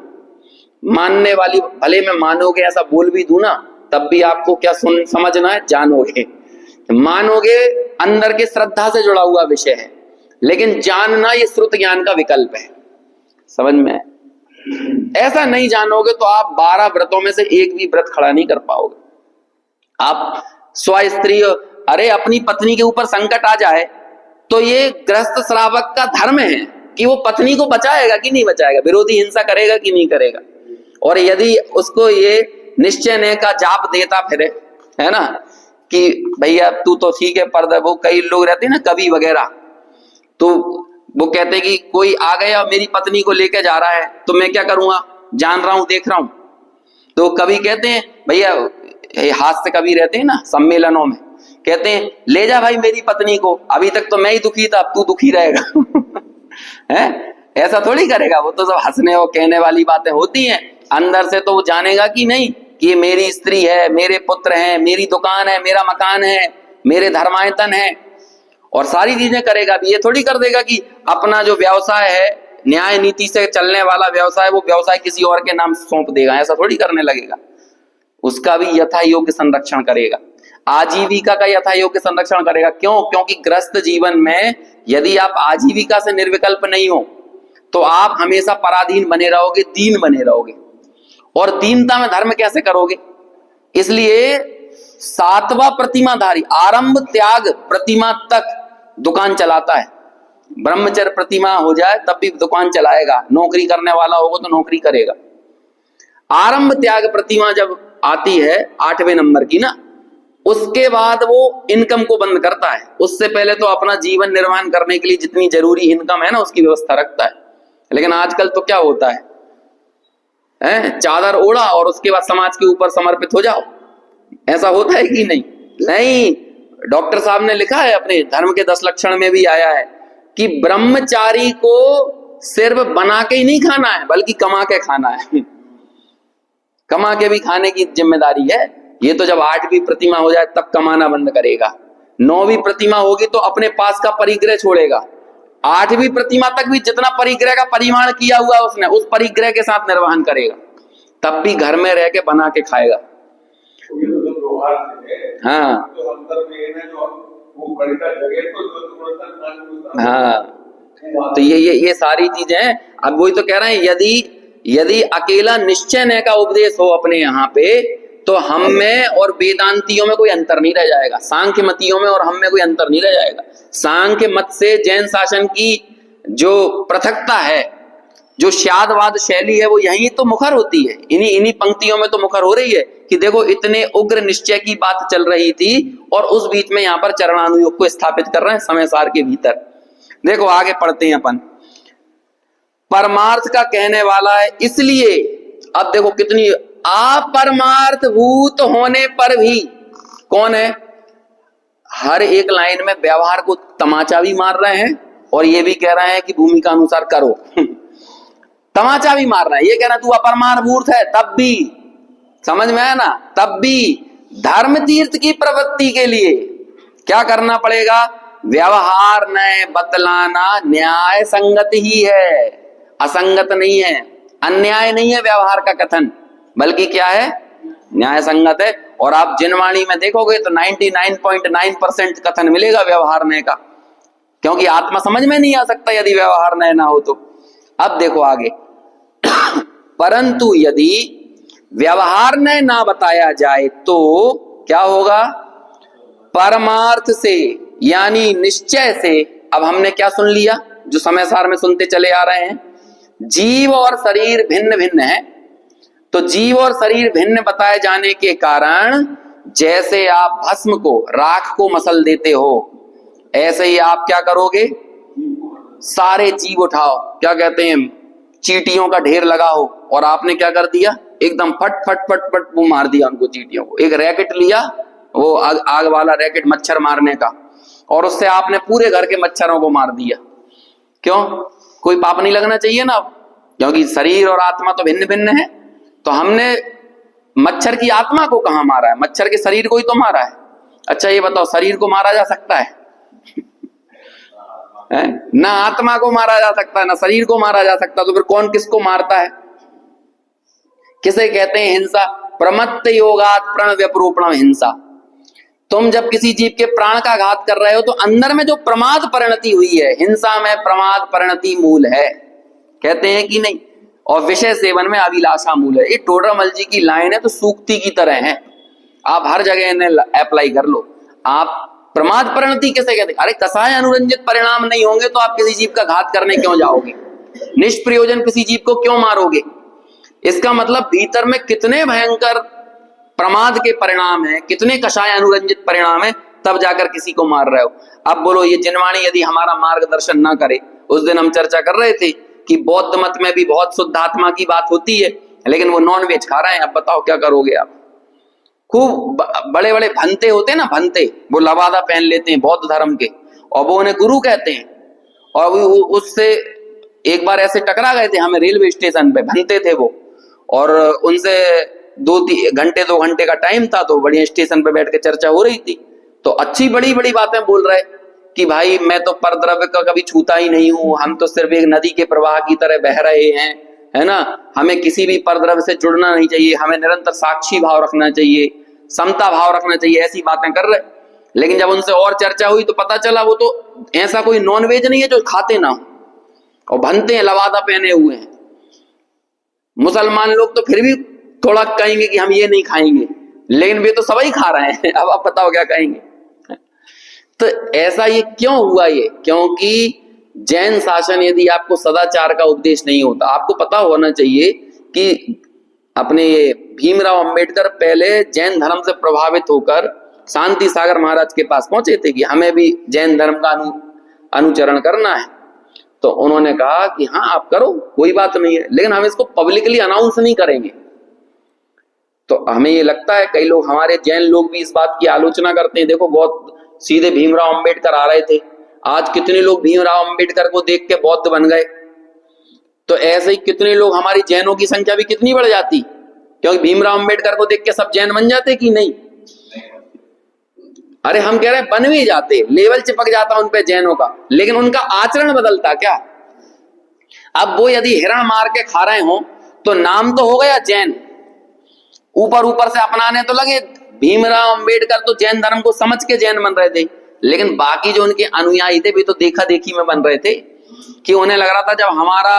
Speaker 1: मानने वाली भले में मानोगे ऐसा बोल भी दूं ना, तब भी आपको क्या समझना है? जानोगे। मानोगे अंदर के श्रद्धा से जुड़ा हुआ विषय है, लेकिन जानना ये श्रुत ज्ञान का विकल्प है। समझ में? ऐसा नहीं जानोगे तो आप 12 व्रतों में से एक भी व्रत खड़ा नहीं कर पाओगे। आप स्व स्त्री, अरे अपनी पत्नी के ऊपर संकट आ जाए तो ये गृहस्थ श्रावक का धर्म है कि वो पत्नी को बचाएगा कि नहीं बचाएगा, विरोधी हिंसा करेगा कि नहीं करेगा। और यदि उसको ये निश्चय ने का जाप देता फिरे, है ना, कि भैया तू तो ठीक है पर्दा, वो कई लोग रहते हैं ना कवि वगैरह, तो वो कहते हैं कि कोई आ गया मेरी पत्नी को लेके जा रहा है तो मैं क्या करूंगा? जान रहा हूं, देख रहा हूं। तो कवि कहते हैं, भैया हास्य कवि रहते हैं ना सम्मेलनों में, कहते हैं ले जा भाई मेरी पत्नी को, अभी तक तो मैं ही दुखी था, अब तू दुखी रहेगा है? ऐसा थोड़ी करेगा, वो तो सब हंसने और कहने वाली बातें होती हैं। अंदर से तो वो जानेगा कि नहीं कि ये मेरी स्त्री है, मेरे पुत्र हैं, मेरी दुकान है, मेरा मकान है, मेरे धर्मायतन है, और सारी चीजें करेगा। भी ये थोड़ी कर देगा कि अपना जो व्यवसाय है, न्याय नीति से चलने वाला व्यवसाय, वो व्यवसाय किसी और के नाम सौंप देगा, ऐसा थोड़ी करने लगेगा। उसका भी यथा योग्य संरक्षण करेगा, आजीविका का यथा योग्य संरक्षण करेगा। क्यों? क्योंकि ग्रस्त जीवन में यदि आप आजीविका से निर्विकल्प नहीं हो तो आप हमेशा पराधीन बने रहोगे, दीन बने रहोगे, और दीनता में धर्म कैसे करोगे? इसलिए 7वां प्रतिमाधारी आरंभ त्याग प्रतिमा तक दुकान चलाता है। ब्रह्मचर्य प्रतिमा हो जाए तब भी दुकान चलाएगा, नौकरी करने वाला होगा तो नौकरी करेगा। आरंभ त्याग प्रतिमा जब आती है 8वें नंबर की ना, उसके बाद वो इनकम को बंद करता है। उससे पहले तो अपना जीवन निर्वाह करने के लिए जितनी जरूरी इनकम है ना उसकी व्यवस्था रखता है। लेकिन आजकल तो क्या होता है, चादर ओढ़ा और उसके बाद समाज के ऊपर समर्पित हो जाओ, ऐसा होता है कि नहीं? नहीं। डॉक्टर साहब ने लिखा है अपने धर्म के 10 लक्षण में भी आया है कि ब्रह्मचारी को सिर्फ बना के ही नहीं खाना है बल्कि कमा के खाना है। कमा के भी खाने की जिम्मेदारी है। ये तो जब 8वीं प्रतिमा हो जाए तब कमाना बंद करेगा, 9वीं प्रतिमा होगी तो अपने पास का परिग्रह छोड़ेगा, 8वीं प्रतिमा तक भी जितना परिग्रह का परिमाण किया हुआ उसने उस परिग्रह के साथ निर्वहन करेगा, तब भी घर में रह के बना के खाएगा। हाँ,
Speaker 2: वो बढ़कर जगह तो
Speaker 1: हाँ, तो ये सारी चीजें हैं। अब वही तो कह रहे हैं, यदि अकेला निश्चय न का उपदेश हो अपने यहाँ पे, तो हम में और वेदांतियों में कोई अंतर नहीं रह जाएगा, सांख्य मतियों में और हम में कोई अंतर नहीं रह जाएगा। सांख्य मत से जैन शासन की जो पृथकता है, जो शादवाद शैली है, वो यही तो मुखर होती है, इन्हीं पंक्तियों में तो मुखर हो रही है कि देखो इतने उग्र निश्चय की बात चल रही थी और उस बीच में यहाँ पर चरणानुयोग को स्थापित कर रहे हैं समय सार के भीतर। देखो आगे पढ़ते हैं अपन। परमार्थ का कहने वाला है इसलिए, अब देखो कितनी अपरमार्थ भूत होने पर भी कौन है, हर एक लाइन में व्यवहार को तमाचा भी मार रहे हैं और ये भी कह रहे हैं कि भूमिका अनुसार करो तमाचा भी मार रहे हैं, ये कह रहे हैं तू अपरमार्थ भूत है, तब भी समझ में आया ना, तब भी धर्म तीर्थ की प्रवृत्ति के लिए क्या करना पड़ेगा, व्यवहार न बतलाना न्याय संगत ही है, असंगत नहीं है, अन्याय नहीं है व्यवहार का कथन, बल्कि क्या है, न्याय संगत है। और आप जिनवाणी में देखोगे तो 99.9% कथन मिलेगा व्यवहार नय का, क्योंकि आत्मा समझ में नहीं आ सकता यदि व्यवहार नय ना हो तो। अब देखो आगे परंतु यदि व्यवहार नय ना बताया जाए तो क्या होगा, परमार्थ से यानी निश्चय से। अब हमने क्या सुन लिया, जो समय सार में सुनते चले आ रहे हैं, जीव और शरीर भिन्न भिन्न है, तो जीव और शरीर भिन्न बताए जाने के कारण जैसे आप भस्म को राख को मसल देते हो, ऐसे ही आप क्या करोगे, सारे जीव उठाओ, क्या कहते हैं, चींटियों का ढेर लगाओ, और आपने क्या कर दिया, एकदम फट फट फट फट वो मार दिया उनको चींटियों को। एक रैकेट लिया, वो आग वाला रैकेट मच्छर मारने का, और उससे आपने पूरे घर के मच्छरों को मार दिया। क्यों, कोई पाप नहीं लगना चाहिए ना, क्योंकि शरीर और आत्मा तो भिन्न भिन्न है। तो हमने मच्छर की आत्मा को कहां मारा है, मच्छर के शरीर को ही तो मारा है। अच्छा ये बताओ, शरीर को मारा जा सकता है ना आत्मा को मारा जा सकता है, ना शरीर को मारा जा सकता, तो फिर कौन किसको मारता है। किसे कहते हैं हिंसा, प्रमत्त योगात प्रण व्यपरूपण हिंसा। तुम जब किसी जीव के प्राण का घात कर रहे हो तो अंदर में जो प्रमाद परिणति हुई है, हिंसा में प्रमाद परिणति मूल है, कहते हैं कि नहीं, और विषय सेवन में अभिलाषा मूल है। ये टोडरमल जी की लाइन है, तो सूक्ति की तरह है, आप हर जगह इन्हें अप्लाई कर लो। आप प्रमाद परिणति किसे कहते हैं, अरे कसाय अनुरंजित परिणाम नहीं होंगे तो आप किसी जीव का घात करने क्यों जाओगे, निष्प्रयोजन किसी जीव को क्यों मारोगे। इसका मतलब भीतर में कितने भयंकर प्रमाद के परिणाम है, कितने कषाय अनुरंजित परिणाम है, तब जाकर किसी को मार रहे हो। अब बोलो ये जिनवाणी यदि हमारा मार्गदर्शन ना करे, उस दिन हम चर्चा कर रहे थे कि बौद्ध मत में भी बहुत शुद्ध आत्मा की बात होती है, लेकिन वो नॉन वेज खा रहे हैं। अब बताओ क्या करोगे आप। खूब बड़े बड़े भंते होते हैं ना, भंते, वो लवादा पहन लेते हैं बौद्ध धर्म के, और वो उन्हें गुरु कहते हैं। और वो उससे एक बार ऐसे टकरा गए थे हमें रेलवे स्टेशन पे, भंते थे वो, और उनसे 2 घंटे का टाइम था, तो बढ़िया स्टेशन पे बैठ के चर्चा हो रही थी। तो अच्छी बड़ी बड़ी बातें बोल रहे कि भाई मैं तो परद्रव्य का कभी छूता ही नहीं हूं, हम तो सिर्फ एक नदी के प्रवाह की तरह बह रहे हैं, है ना, हमें किसी भी परद्रव्य से जुड़ना नहीं चाहिए, हमें निरंतर साक्षी भाव रखना चाहिए, समता भाव रखना चाहिए, ऐसी बातें कर रहे। लेकिन जब उनसे और चर्चा हुई तो पता चला वो तो ऐसा कोई नॉनवेज नहीं है जो खाते ना हो, और भनते हैं, लवादा पहने हुए हैं। मुसलमान लोग तो फिर भी थोड़ा कहेंगे कि हम ये नहीं खाएंगे, लेकिन वे तो सभी खा रहे हैं। अब आप बताओ क्या कहेंगे। तो ऐसा ये क्यों हुआ, ये क्योंकि जैन शासन यदि आपको सदाचार का उपदेश नहीं होता, आपको पता होना चाहिए कि अपने भीमराव अंबेडकर पहले जैन धर्म से प्रभावित होकर शांति सागर महाराज के पास पहुंचे थे कि हमें भी जैन धर्म का अनुचरण करना है। तो उन्होंने कहा कि हाँ आप करो, कोई बात नहीं है, लेकिन हम इसको पब्लिकली अनाउंस नहीं करेंगे। तो हमें ये लगता है कई लोग, हमारे जैन लोग भी इस बात की आलोचना करते हैं, देखो बहुत सीधे भीमराव अंबेडकर आ रहे थे, आज कितने लोग भीमराव अंबेडकर को देख के बौद्ध बन गए। तो ऐसे ही कितने लोग, हमारी जैनों की संख्या भी कितनी बढ़ जाती, क्योंकि भीमराव अंबेडकर को देख के सब जैन बन जाते कि नहीं। अरे हम कह रहे हैं बन भी जाते, लेवल चिपक जाता उन पे जैनों का, लेकिन उनका आचरण बदलता क्या। अब वो यदि हिरण मार के खा रहे हो तो नाम तो हो गया जैन, ऊपर ऊपर से अपनाने तो लगे। भीमराव अंबेडकर तो जैन धर्म को समझ के जैन बन रहे थे, लेकिन बाकी जो उनके अनुयायी थे भी तो देखा देखी में बन रहे थे कि उन्हें लग रहा था जब हमारा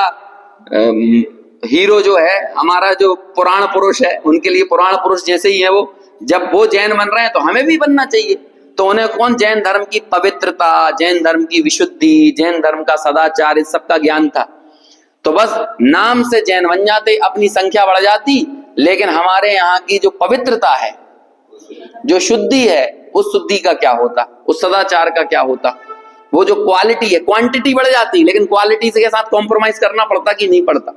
Speaker 1: हीरो जो है, हमारा जो पुराण पुरुष है, उनके लिए पुराण पुरुष जैसे ही है वो, जब वो जैन बन रहे हैं तो हमें भी बनना चाहिए। तो उन्हें कौन जैन धर्म की पवित्रता, जैन धर्म की विशुद्धि, जैन धर्म का सदाचार, इस सब का ज्ञान था। तो बस नाम से जैन बन जाते, अपनी संख्या बढ़ जाती, लेकिन हमारे यहाँ की जो पवित्रता है, जो शुद्धि है, उस शुद्धि का क्या होता, उस सदाचार का क्या होता। वो जो क्वालिटी है, क्वांटिटी बढ़ जाती लेकिन क्वालिटी के साथ कॉम्प्रोमाइज करना पड़ता कि नहीं पड़ता।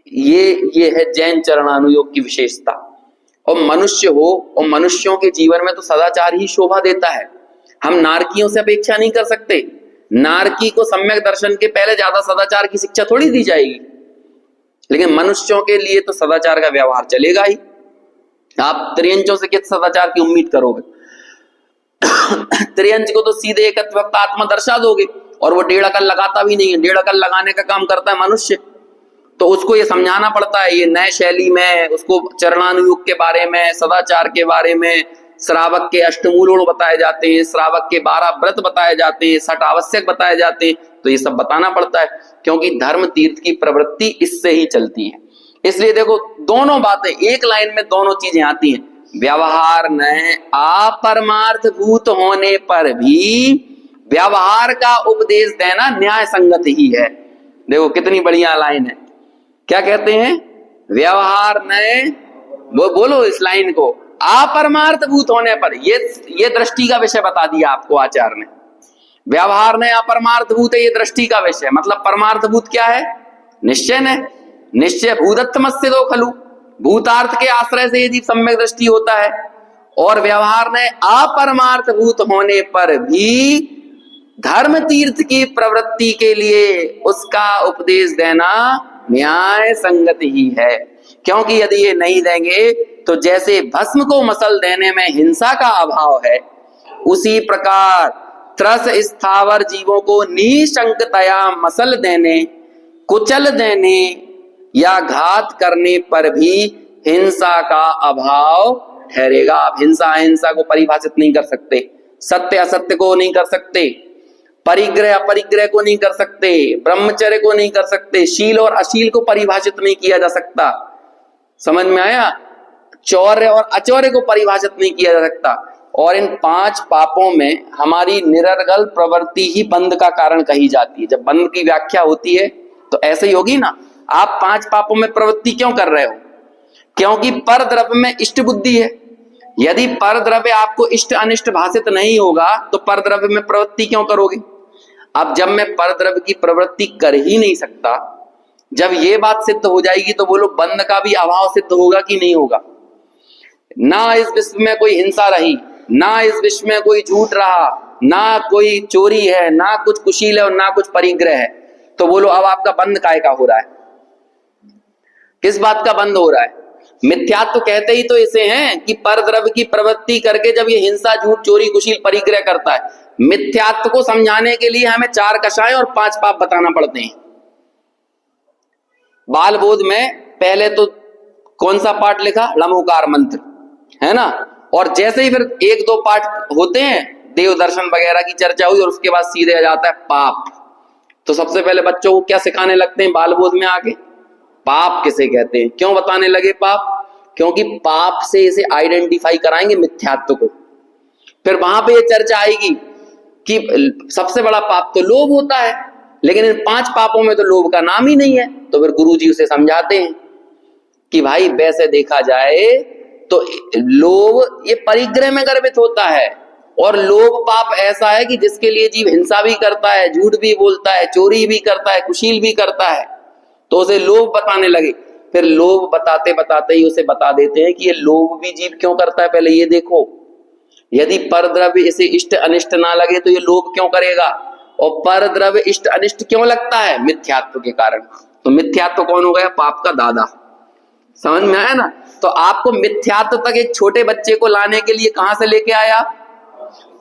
Speaker 1: ये है जैन चरणानुयोग की विशेषता। और मनुष्य हो, और मनुष्यों के जीवन में तो सदाचार ही शोभा देता है। हम नारकियों से अपेक्षा नहीं कर सकते। नारकी को सम्यक दर्शन के पहले ज्यादा सदाचार की शिक्षा थोड़ी दी जाएगी, लेकिन मनुष्यों के लिए तो सदाचार का व्यवहार चलेगा ही। आप त्रियंचों से किस सदाचार की उम्मीद करोगे? त्रियंच को तो सीधे एक वक्त आत्मा दर्शा दोगे, और वो 1.5 अकल लगाता भी नहीं है। 1.5 अकल लगाने का काम करता है मनुष्य। तो उसको ये समझाना पड़ता है, ये नए शैली में उसको चरणानुयोग के बारे में, सदाचार के बारे में, श्रावक के अष्टमूल बताए जाते हैं, श्रावक के 12 व्रत बताए जाते हैं, 6 आवश्यक बताए जाते हैं। तो ये सब बताना पड़ता है, क्योंकि धर्म तीर्थ की प्रवृत्ति इससे ही चलती है। इसलिए देखो, दोनों बातें एक लाइन में, दोनों चीजें आती हैं। व्यवहार नए अपरमार्थ भूत होने पर भी व्यवहार का उपदेश देना न्याय संगत ही है। देखो कितनी बढ़िया लाइन है। क्या कहते हैं? व्यवहार नए, वो बोलो इस लाइन को, अपरमार्थ भूत होने पर। ये दृष्टि का विषय बता दिया आपको आचार्य ने। व्यवहार नए अपरमार्थ भूत है, ये दृष्टि का विषय। मतलब परमार्थ भूत क्या है? निश्चय ने, निश्चय भूदत्तमस्य दो खलु, भूतार्थ के आश्रय से यदि सम्यक दृष्टि होता है। और व्यवहार ने अपरमार्थ भूत होने पर भी धर्म तीर्थ की प्रवृत्ति के लिए उसका उपदेश देना न्याय संगत ही है। क्योंकि यदि ये नहीं देंगे तो जैसे भस्म को मसल देने में हिंसा का अभाव है, उसी प्रकार त्रस स्थावर जीवों को निशंकतया मसल देने, कुचल देने या घात करने पर भी हिंसा का अभाव ठहरेगा। आप हिंसा अहिंसा को परिभाषित नहीं कर सकते, सत्य असत्य को नहीं कर सकते, परिग्रह अपरिग्रह को नहीं कर सकते, ब्रह्मचर्य को नहीं कर सकते, शील और अशील को परिभाषित नहीं किया जा सकता। समझ में आया? चौर्य और अचौर्य को परिभाषित नहीं किया जा सकता। और इन 5 पापों में हमारी निरर्गल प्रवृत्ति ही बंध का कारण कही जाती है। जब बंध की व्याख्या होती है तो ऐसे ही होगी ना। आप 5 पापों में प्रवृत्ति क्यों कर रहे हो? क्योंकि पर द्रव्य में इष्ट बुद्धि है। यदि पर द्रव्य आपको इष्ट अनिष्ट भाषित नहीं होगा तो पर द्रव्य में प्रवृत्ति क्यों करोगे? अब जब मैं पर द्रव्य की प्रवृत्ति कर ही नहीं सकता, जब ये बात सिद्ध हो जाएगी तो बोलो बंध का भी अभाव सिद्ध होगा कि नहीं होगा? ना इस विश्व में कोई हिंसा रही, ना इस विश्व में कोई झूठ रहा, ना कोई चोरी है, ना कुछ कुशील है और ना कुछ परिग्रह है। तो बोलो अब आपका बंध काय का हो रहा है? किस बात का बंध हो रहा है? मिथ्यात्व तो कहते ही तो इसे हैं कि पर द्रव्य की प्रवृत्ति करके जब ये हिंसा झूठ चोरी कुशील परिग्रह करता है। मिथ्यात्व को समझाने के लिए हमें 4 कषाय और 5 पाप बताना पड़ते हैं। बाल बोध में पहले तो कौन सा पाठ लिखा? लमोकार मंत्र, है ना। और जैसे ही फिर 1-2 पाठ होते हैं, देव दर्शन वगैरह की चर्चा हुई और उसके बाद सीधे आ जाता है पाप। तो सबसे पहले बच्चों को क्या सिखाने लगते हैं बाल बोध में आके? पाप किसे कहते हैं। क्यों बताने लगे पाप? क्योंकि पाप से इसे आइडेंटिफाई कराएंगे मिथ्यात्व को। फिर वहां पे ये चर्चा आएगी कि सबसे बड़ा पाप तो लोभ होता है, लेकिन इन 5 पापों में तो लोभ का नाम ही नहीं है। तो फिर गुरुजी उसे समझाते हैं कि भाई वैसे देखा जाए तो लोभ ये परिग्रह में गर्भित होता है, और लोभ पाप ऐसा है कि जिसके लिए जीव हिंसा भी करता है, झूठ भी बोलता है, चोरी भी करता है, कुशील भी करता है। तो उसे लोभ बताने लगे। फिर लोभ बताते बताते ही उसे बता देते हैं कि ये लोभ भी जीव क्यों करता है। पहले ये देखो, यदि पर द्रव्य इसे इष्ट अनिष्ट ना लगे तो ये लोभ क्यों करेगा? और पर द्रव्य इष्ट अनिष्ट क्यों लगता है? मिथ्यात्व के कारण। तो मिथ्यात्व कौन हो गया? पाप का दादा। समझ में आया ना। तो आपको मिथ्यात्व तक एक छोटे बच्चे को लाने के लिए कहां से लेके आया?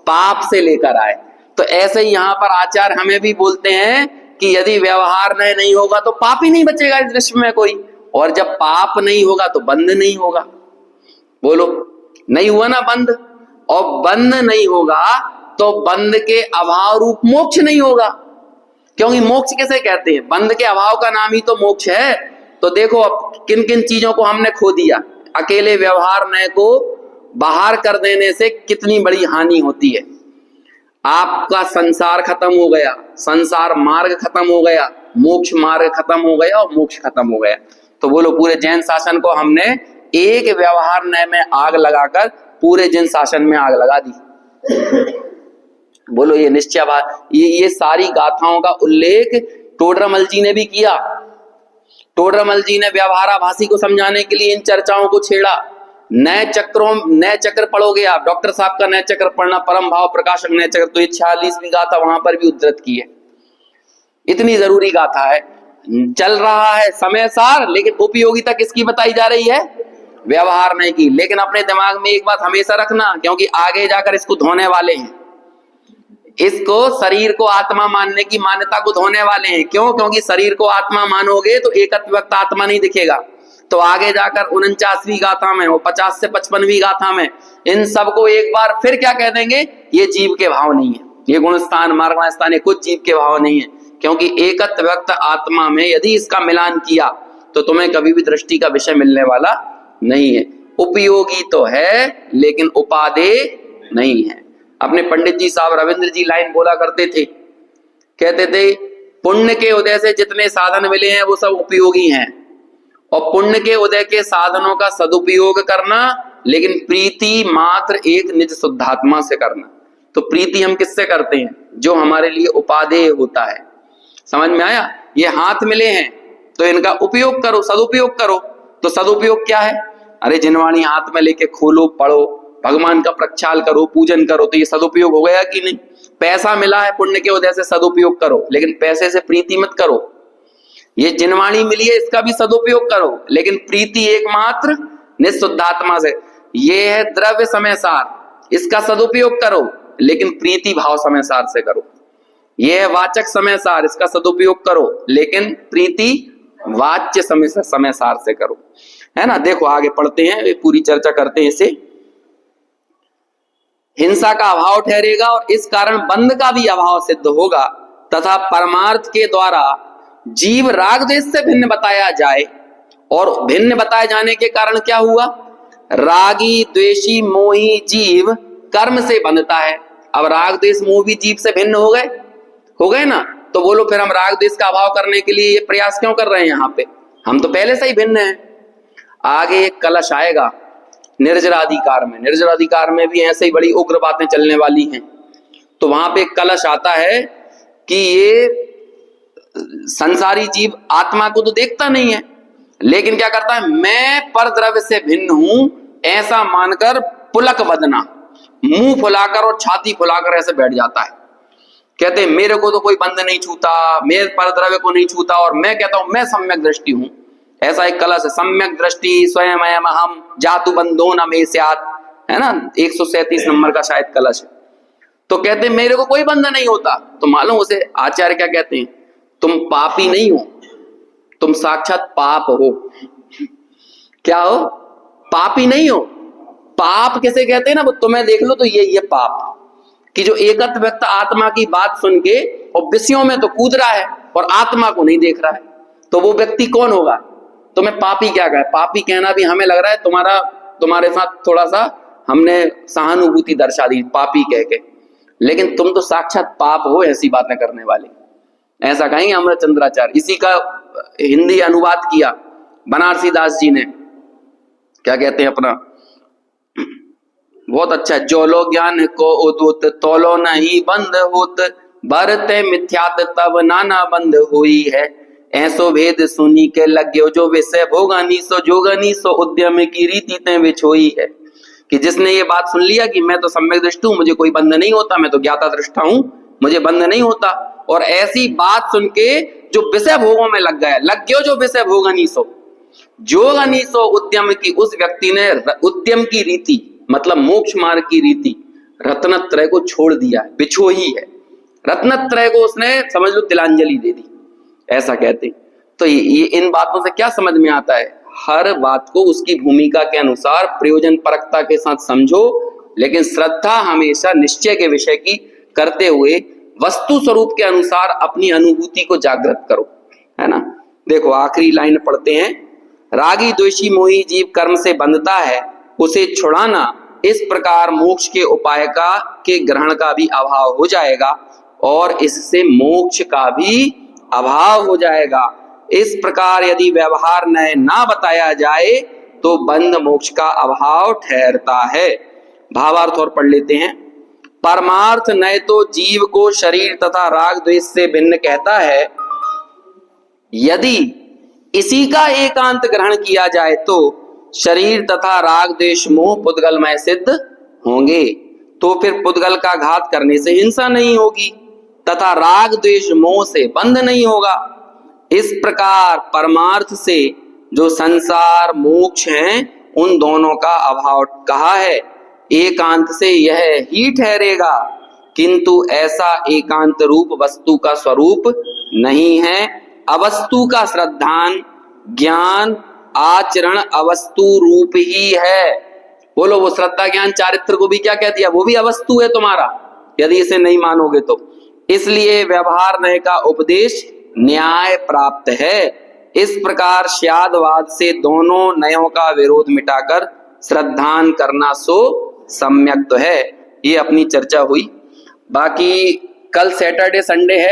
Speaker 1: पाप से लेकर आए। तो ऐसे ही यहां पर आचार्य हमें भी बोलते हैं कि यदि व्यवहार नहीं होगा तो पाप ही नहीं बचेगा इस विश्व में कोई, और जब पाप नहीं होगा तो बंध नहीं होगा। बोलो, नहीं हुआ ना बंध, और बंध नहीं होगा तो बंध के अभाव रूप मोक्ष नहीं होगा। क्योंकि मोक्ष किसे कहते हैं? बंध के अभाव का नाम ही तो मोक्ष है। तो देखो अब किन किन चीजों को हमने खो दिया। अकेले व्यवहार नय को बाहर कर देने से कितनी बड़ी हानि होती है। आपका संसार खत्म हो गया, संसार मार्ग खत्म हो गया, मोक्ष मार्ग खत्म हो गया और मोक्ष खत्म हो गया। तो बोलो पूरे जैन शासन को हमने एक व्यवहार नय में आग लगाकर पूरे जैन शासन में आग लगा दी। बोलो ये निश्चय बात। ये सारी गाथाओं का उल्लेख टोडरमल जी ने भी किया। टोडरमल जी ने व्यवहाराभासी को समझाने के लिए इन चर्चाओं को छेड़ा। नए चक्र पढ़ोगे आप, डॉक्टर साहब का नए चक्र पढ़ना, परम भाव प्रकाशक नए चक्र, तो ये 46वीं गाथा वहां पर भी उद्धृत की है। इतनी जरूरी गाथा है। चल रहा है समय सार, लेकिन उपयोगिता किसकी बताई जा रही है? व्यवहार नहीं की। लेकिन अपने दिमाग में एक बात हमेशा रखना, क्योंकि आगे जाकर इसको धोने वाले हैं, इसको शरीर को आत्मा मानने की मान्यता को धोने वाले हैं। क्यों? क्योंकि शरीर को आत्मा मानोगे तो एकत्व व्यक्त आत्मा नहीं दिखेगा। तो आगे जाकर 49वीं गाथा में और 50 से 55वीं गाथा में इन सबको एक बार फिर क्या कह देंगे? ये जीव के भाव नहीं है, ये गुणस्थान मार्ग स्थान है, कुछ जीव के भाव नहीं है। क्योंकि एकत्व व्यक्त आत्मा में यदि इसका मिलान किया तो तुम्हें कभी भी दृष्टि का विषय मिलने वाला नहीं है। उपयोगी तो है लेकिन उपादेय नहीं है। अपने पंडित जी साहब रविंद्र जी लाइन बोला करते थे, कहते थे पुण्य के उदय से जितने साधन मिले हैं वो सब उपयोगी हैं, और पुण्य के उदय के साधनों का सदुपयोग करना, लेकिन प्रीति मात्र एक निज शुद्धात्मा से करना। तो प्रीति हम किससे करते हैं? जो हमारे लिए उपादेय होता है। समझ में आया? ये हाथ मिले हैं तो इनका उपयोग करो, सदुपयोग करो। तो सदुपयोग क्या है? अरे जिनवाणी हाथ में लेके खोलो, पढ़ो, भगवान का प्रक्षाल करो, पूजन करो, तो ये सदुपयोग हो गया कि नहीं? पैसा मिला है पुण्य के उदय से, सदुपयोग करो, लेकिन पैसे से प्रीति मत करो। ये जिनवाणी मिली है इसका भी सदुपयोग करो, लेकिन प्रीति एकमात्र निःशुद्धात्मा से। ये है द्रव्य समय सार, इसका सदुपयोग करो, लेकिन प्रीति भाव समय सार से करो। ये है वाचक समय सार, इसका सदुपयोग करो, लेकिन प्रीति वाच्य समय सार से करो। है ना? देखो आगे पढ़ते हैं, पूरी चर्चा करते हैं इसे। हिंसा का अभाव ठहरेगा और इस कारण बंध का भी अभाव सिद्ध होगा, तथा परमार्थ के द्वारा जीव राग द्वेष से भिन्न बताया जाए। और भिन्न बताए जाने के कारण क्या हुआ? रागी द्वेषी मोही जीव कर्म से बंधता है। अब राग द्वेष मोह भी जीव से भिन्न हो गए ना? तो बोलो फिर हम राग द्वेष का अभाव करने के लिए ये प्रयास क्यों कर रहे हैं? यहाँ पे हम तो पहले से ही भिन्न हैं। आगे एक कलश आएगा निर्जराधिकार में। निर्जराधिकार में भी ऐसे ही बड़ी उग्र बातें चलने वाली हैं। तो वहां पे एक कलश आता है कि ये संसारी जीव आत्मा को तो देखता नहीं है, लेकिन क्या करता है? मैं पर द्रव्य से भिन्न हूं ऐसा मानकर पुलक बदना, मुंह फुलाकर और छाती फुलाकर ऐसे बैठ जाता है। कहते हैं मेरे को तो कोई बंध नहीं छूता, मेरे पर द्रव्य को नहीं छूता, और मैं कहता हूं मैं सम्यक दृष्टि हूं। ऐसा एक कलश है, सम्यक दृष्टि स्वयं अहम जातु बंधो न मे स्यात्, है ना? 137 नंबर का शायद कलश है। तो कहते हैं मेरे को कोई बंध नहीं होता। तो मालूम उसे आचार्य क्या कहते हैं? तुम पापी नहीं हो, तुम साक्षात पाप हो। क्या हो? पापी नहीं हो। पाप किसे कहते हैं ना? वो तुम्हें देख लो तो ये पाप कि जो एकत्व व्यक्त आत्मा की बात सुन के और विषयों में तो कूद रहा है और आत्मा को नहीं देख रहा है, तो वो व्यक्ति कौन होगा? तुम्हें पापी क्या कहे? पापी कहना भी हमें लग रहा है तुम्हारे साथ थोड़ा सा हमने सहानुभूति दर्शा दी पापी कह के, लेकिन तुम तो साक्षात पाप हो ऐसी बातें करने वाले। ऐसा कहेंगे अमृतचंद्राचार्य। इसी का हिंदी अनुवाद किया बनारसी दास जी ने। क्या कहते हैं अपना? बहुत अच्छा। जो लो ज्ञान को उदूत तोलो नहीं बंद होत, भरते मिथ्यात तब नाना बंद हुई है। ऐसो भेद सुनी के लग्यो जो विषय भोगानी सो जोगानी सो उद्यम की रीति ते बिछोई है। कि जिसने ये बात सुन लिया कि मैं तो सम्यक दृष्टि हूं, मुझे कोई बंध नहीं होता, मैं तो ज्ञाता दृष्टा हूं, मुझे बंध नहीं होता, और ऐसी बात सुन के जो विषय भोगों में लग गया, लग्यो जो विषय भोगानी सो जोगानी सो उद्यम की, उस व्यक्ति ने उद्यम की रीति मतलब मोक्ष मार्ग की रीति रत्नत्रय को छोड़ दिया है, बिछोही है। रत्नत्रय को उसने समझ लो तिलांजलि दे दी, ऐसा कहते। तो ये इन बातों से क्या समझ में आता है? हर बात को उसकी भूमिका के अनुसार प्रयोजन परकता के साथ समझो, लेकिन श्रद्धा हमेशा निश्चय के विषय की करते हुए वस्तु स्वरूप के अनुसार अपनी अनुभूति को जागृत करो, है ना। देखो आखिरी लाइन पढ़ते हैं, रागी द्वेषी मोही जीव कर्म से बंधता है, उसे छुड़ाना इस प्रकार मोक्ष के उपाय का के ग्रहण का भी अभाव हो जाएगा और इससे मोक्ष का भी अभाव हो जाएगा। इस प्रकार यदि व्यवहार नय ना बताया जाए तो बंध मोक्ष का अभाव ठहरता है। भावार्थ और पढ़ लेते हैं। परमार्थ नय तो जीव को शरीर तथा राग द्वेष से भिन्न कहता है, यदि इसी का एकांत ग्रहण किया जाए तो शरीर तथा राग द्वेष मोह पुद्गलमय सिद्ध होंगे, तो फिर पुद्गल का घात करने से हिंसा नहीं होगी तथा राग द्वेष मोह से बंध नहीं होगा। इस प्रकार परमार्थ से जो संसार मोक्ष हैं उन दोनों का अभाव कहा है, एकांत से यह ही ठहरेगा, किंतु ऐसा एकांत रूप वस्तु का स्वरूप नहीं है। अवस्तु का श्रद्धान ज्ञान आचरण अवस्तु रूप ही है। बोलो, वो श्रद्धा ज्ञान चारित्र को भी क्या कह दिया, वो भी अवस्तु है तुम्हारा, यदि इसे नहीं मानोगे तो। इसलिए व्यवहार नय का उपदेश न्याय प्राप्त है। इस प्रकार श्यादवाद से दोनों नयों का विरोध मिटाकर श्रद्धान करना सो सम्यक तो है। ये अपनी चर्चा हुई। बाकी कल सैटरडे संडे है।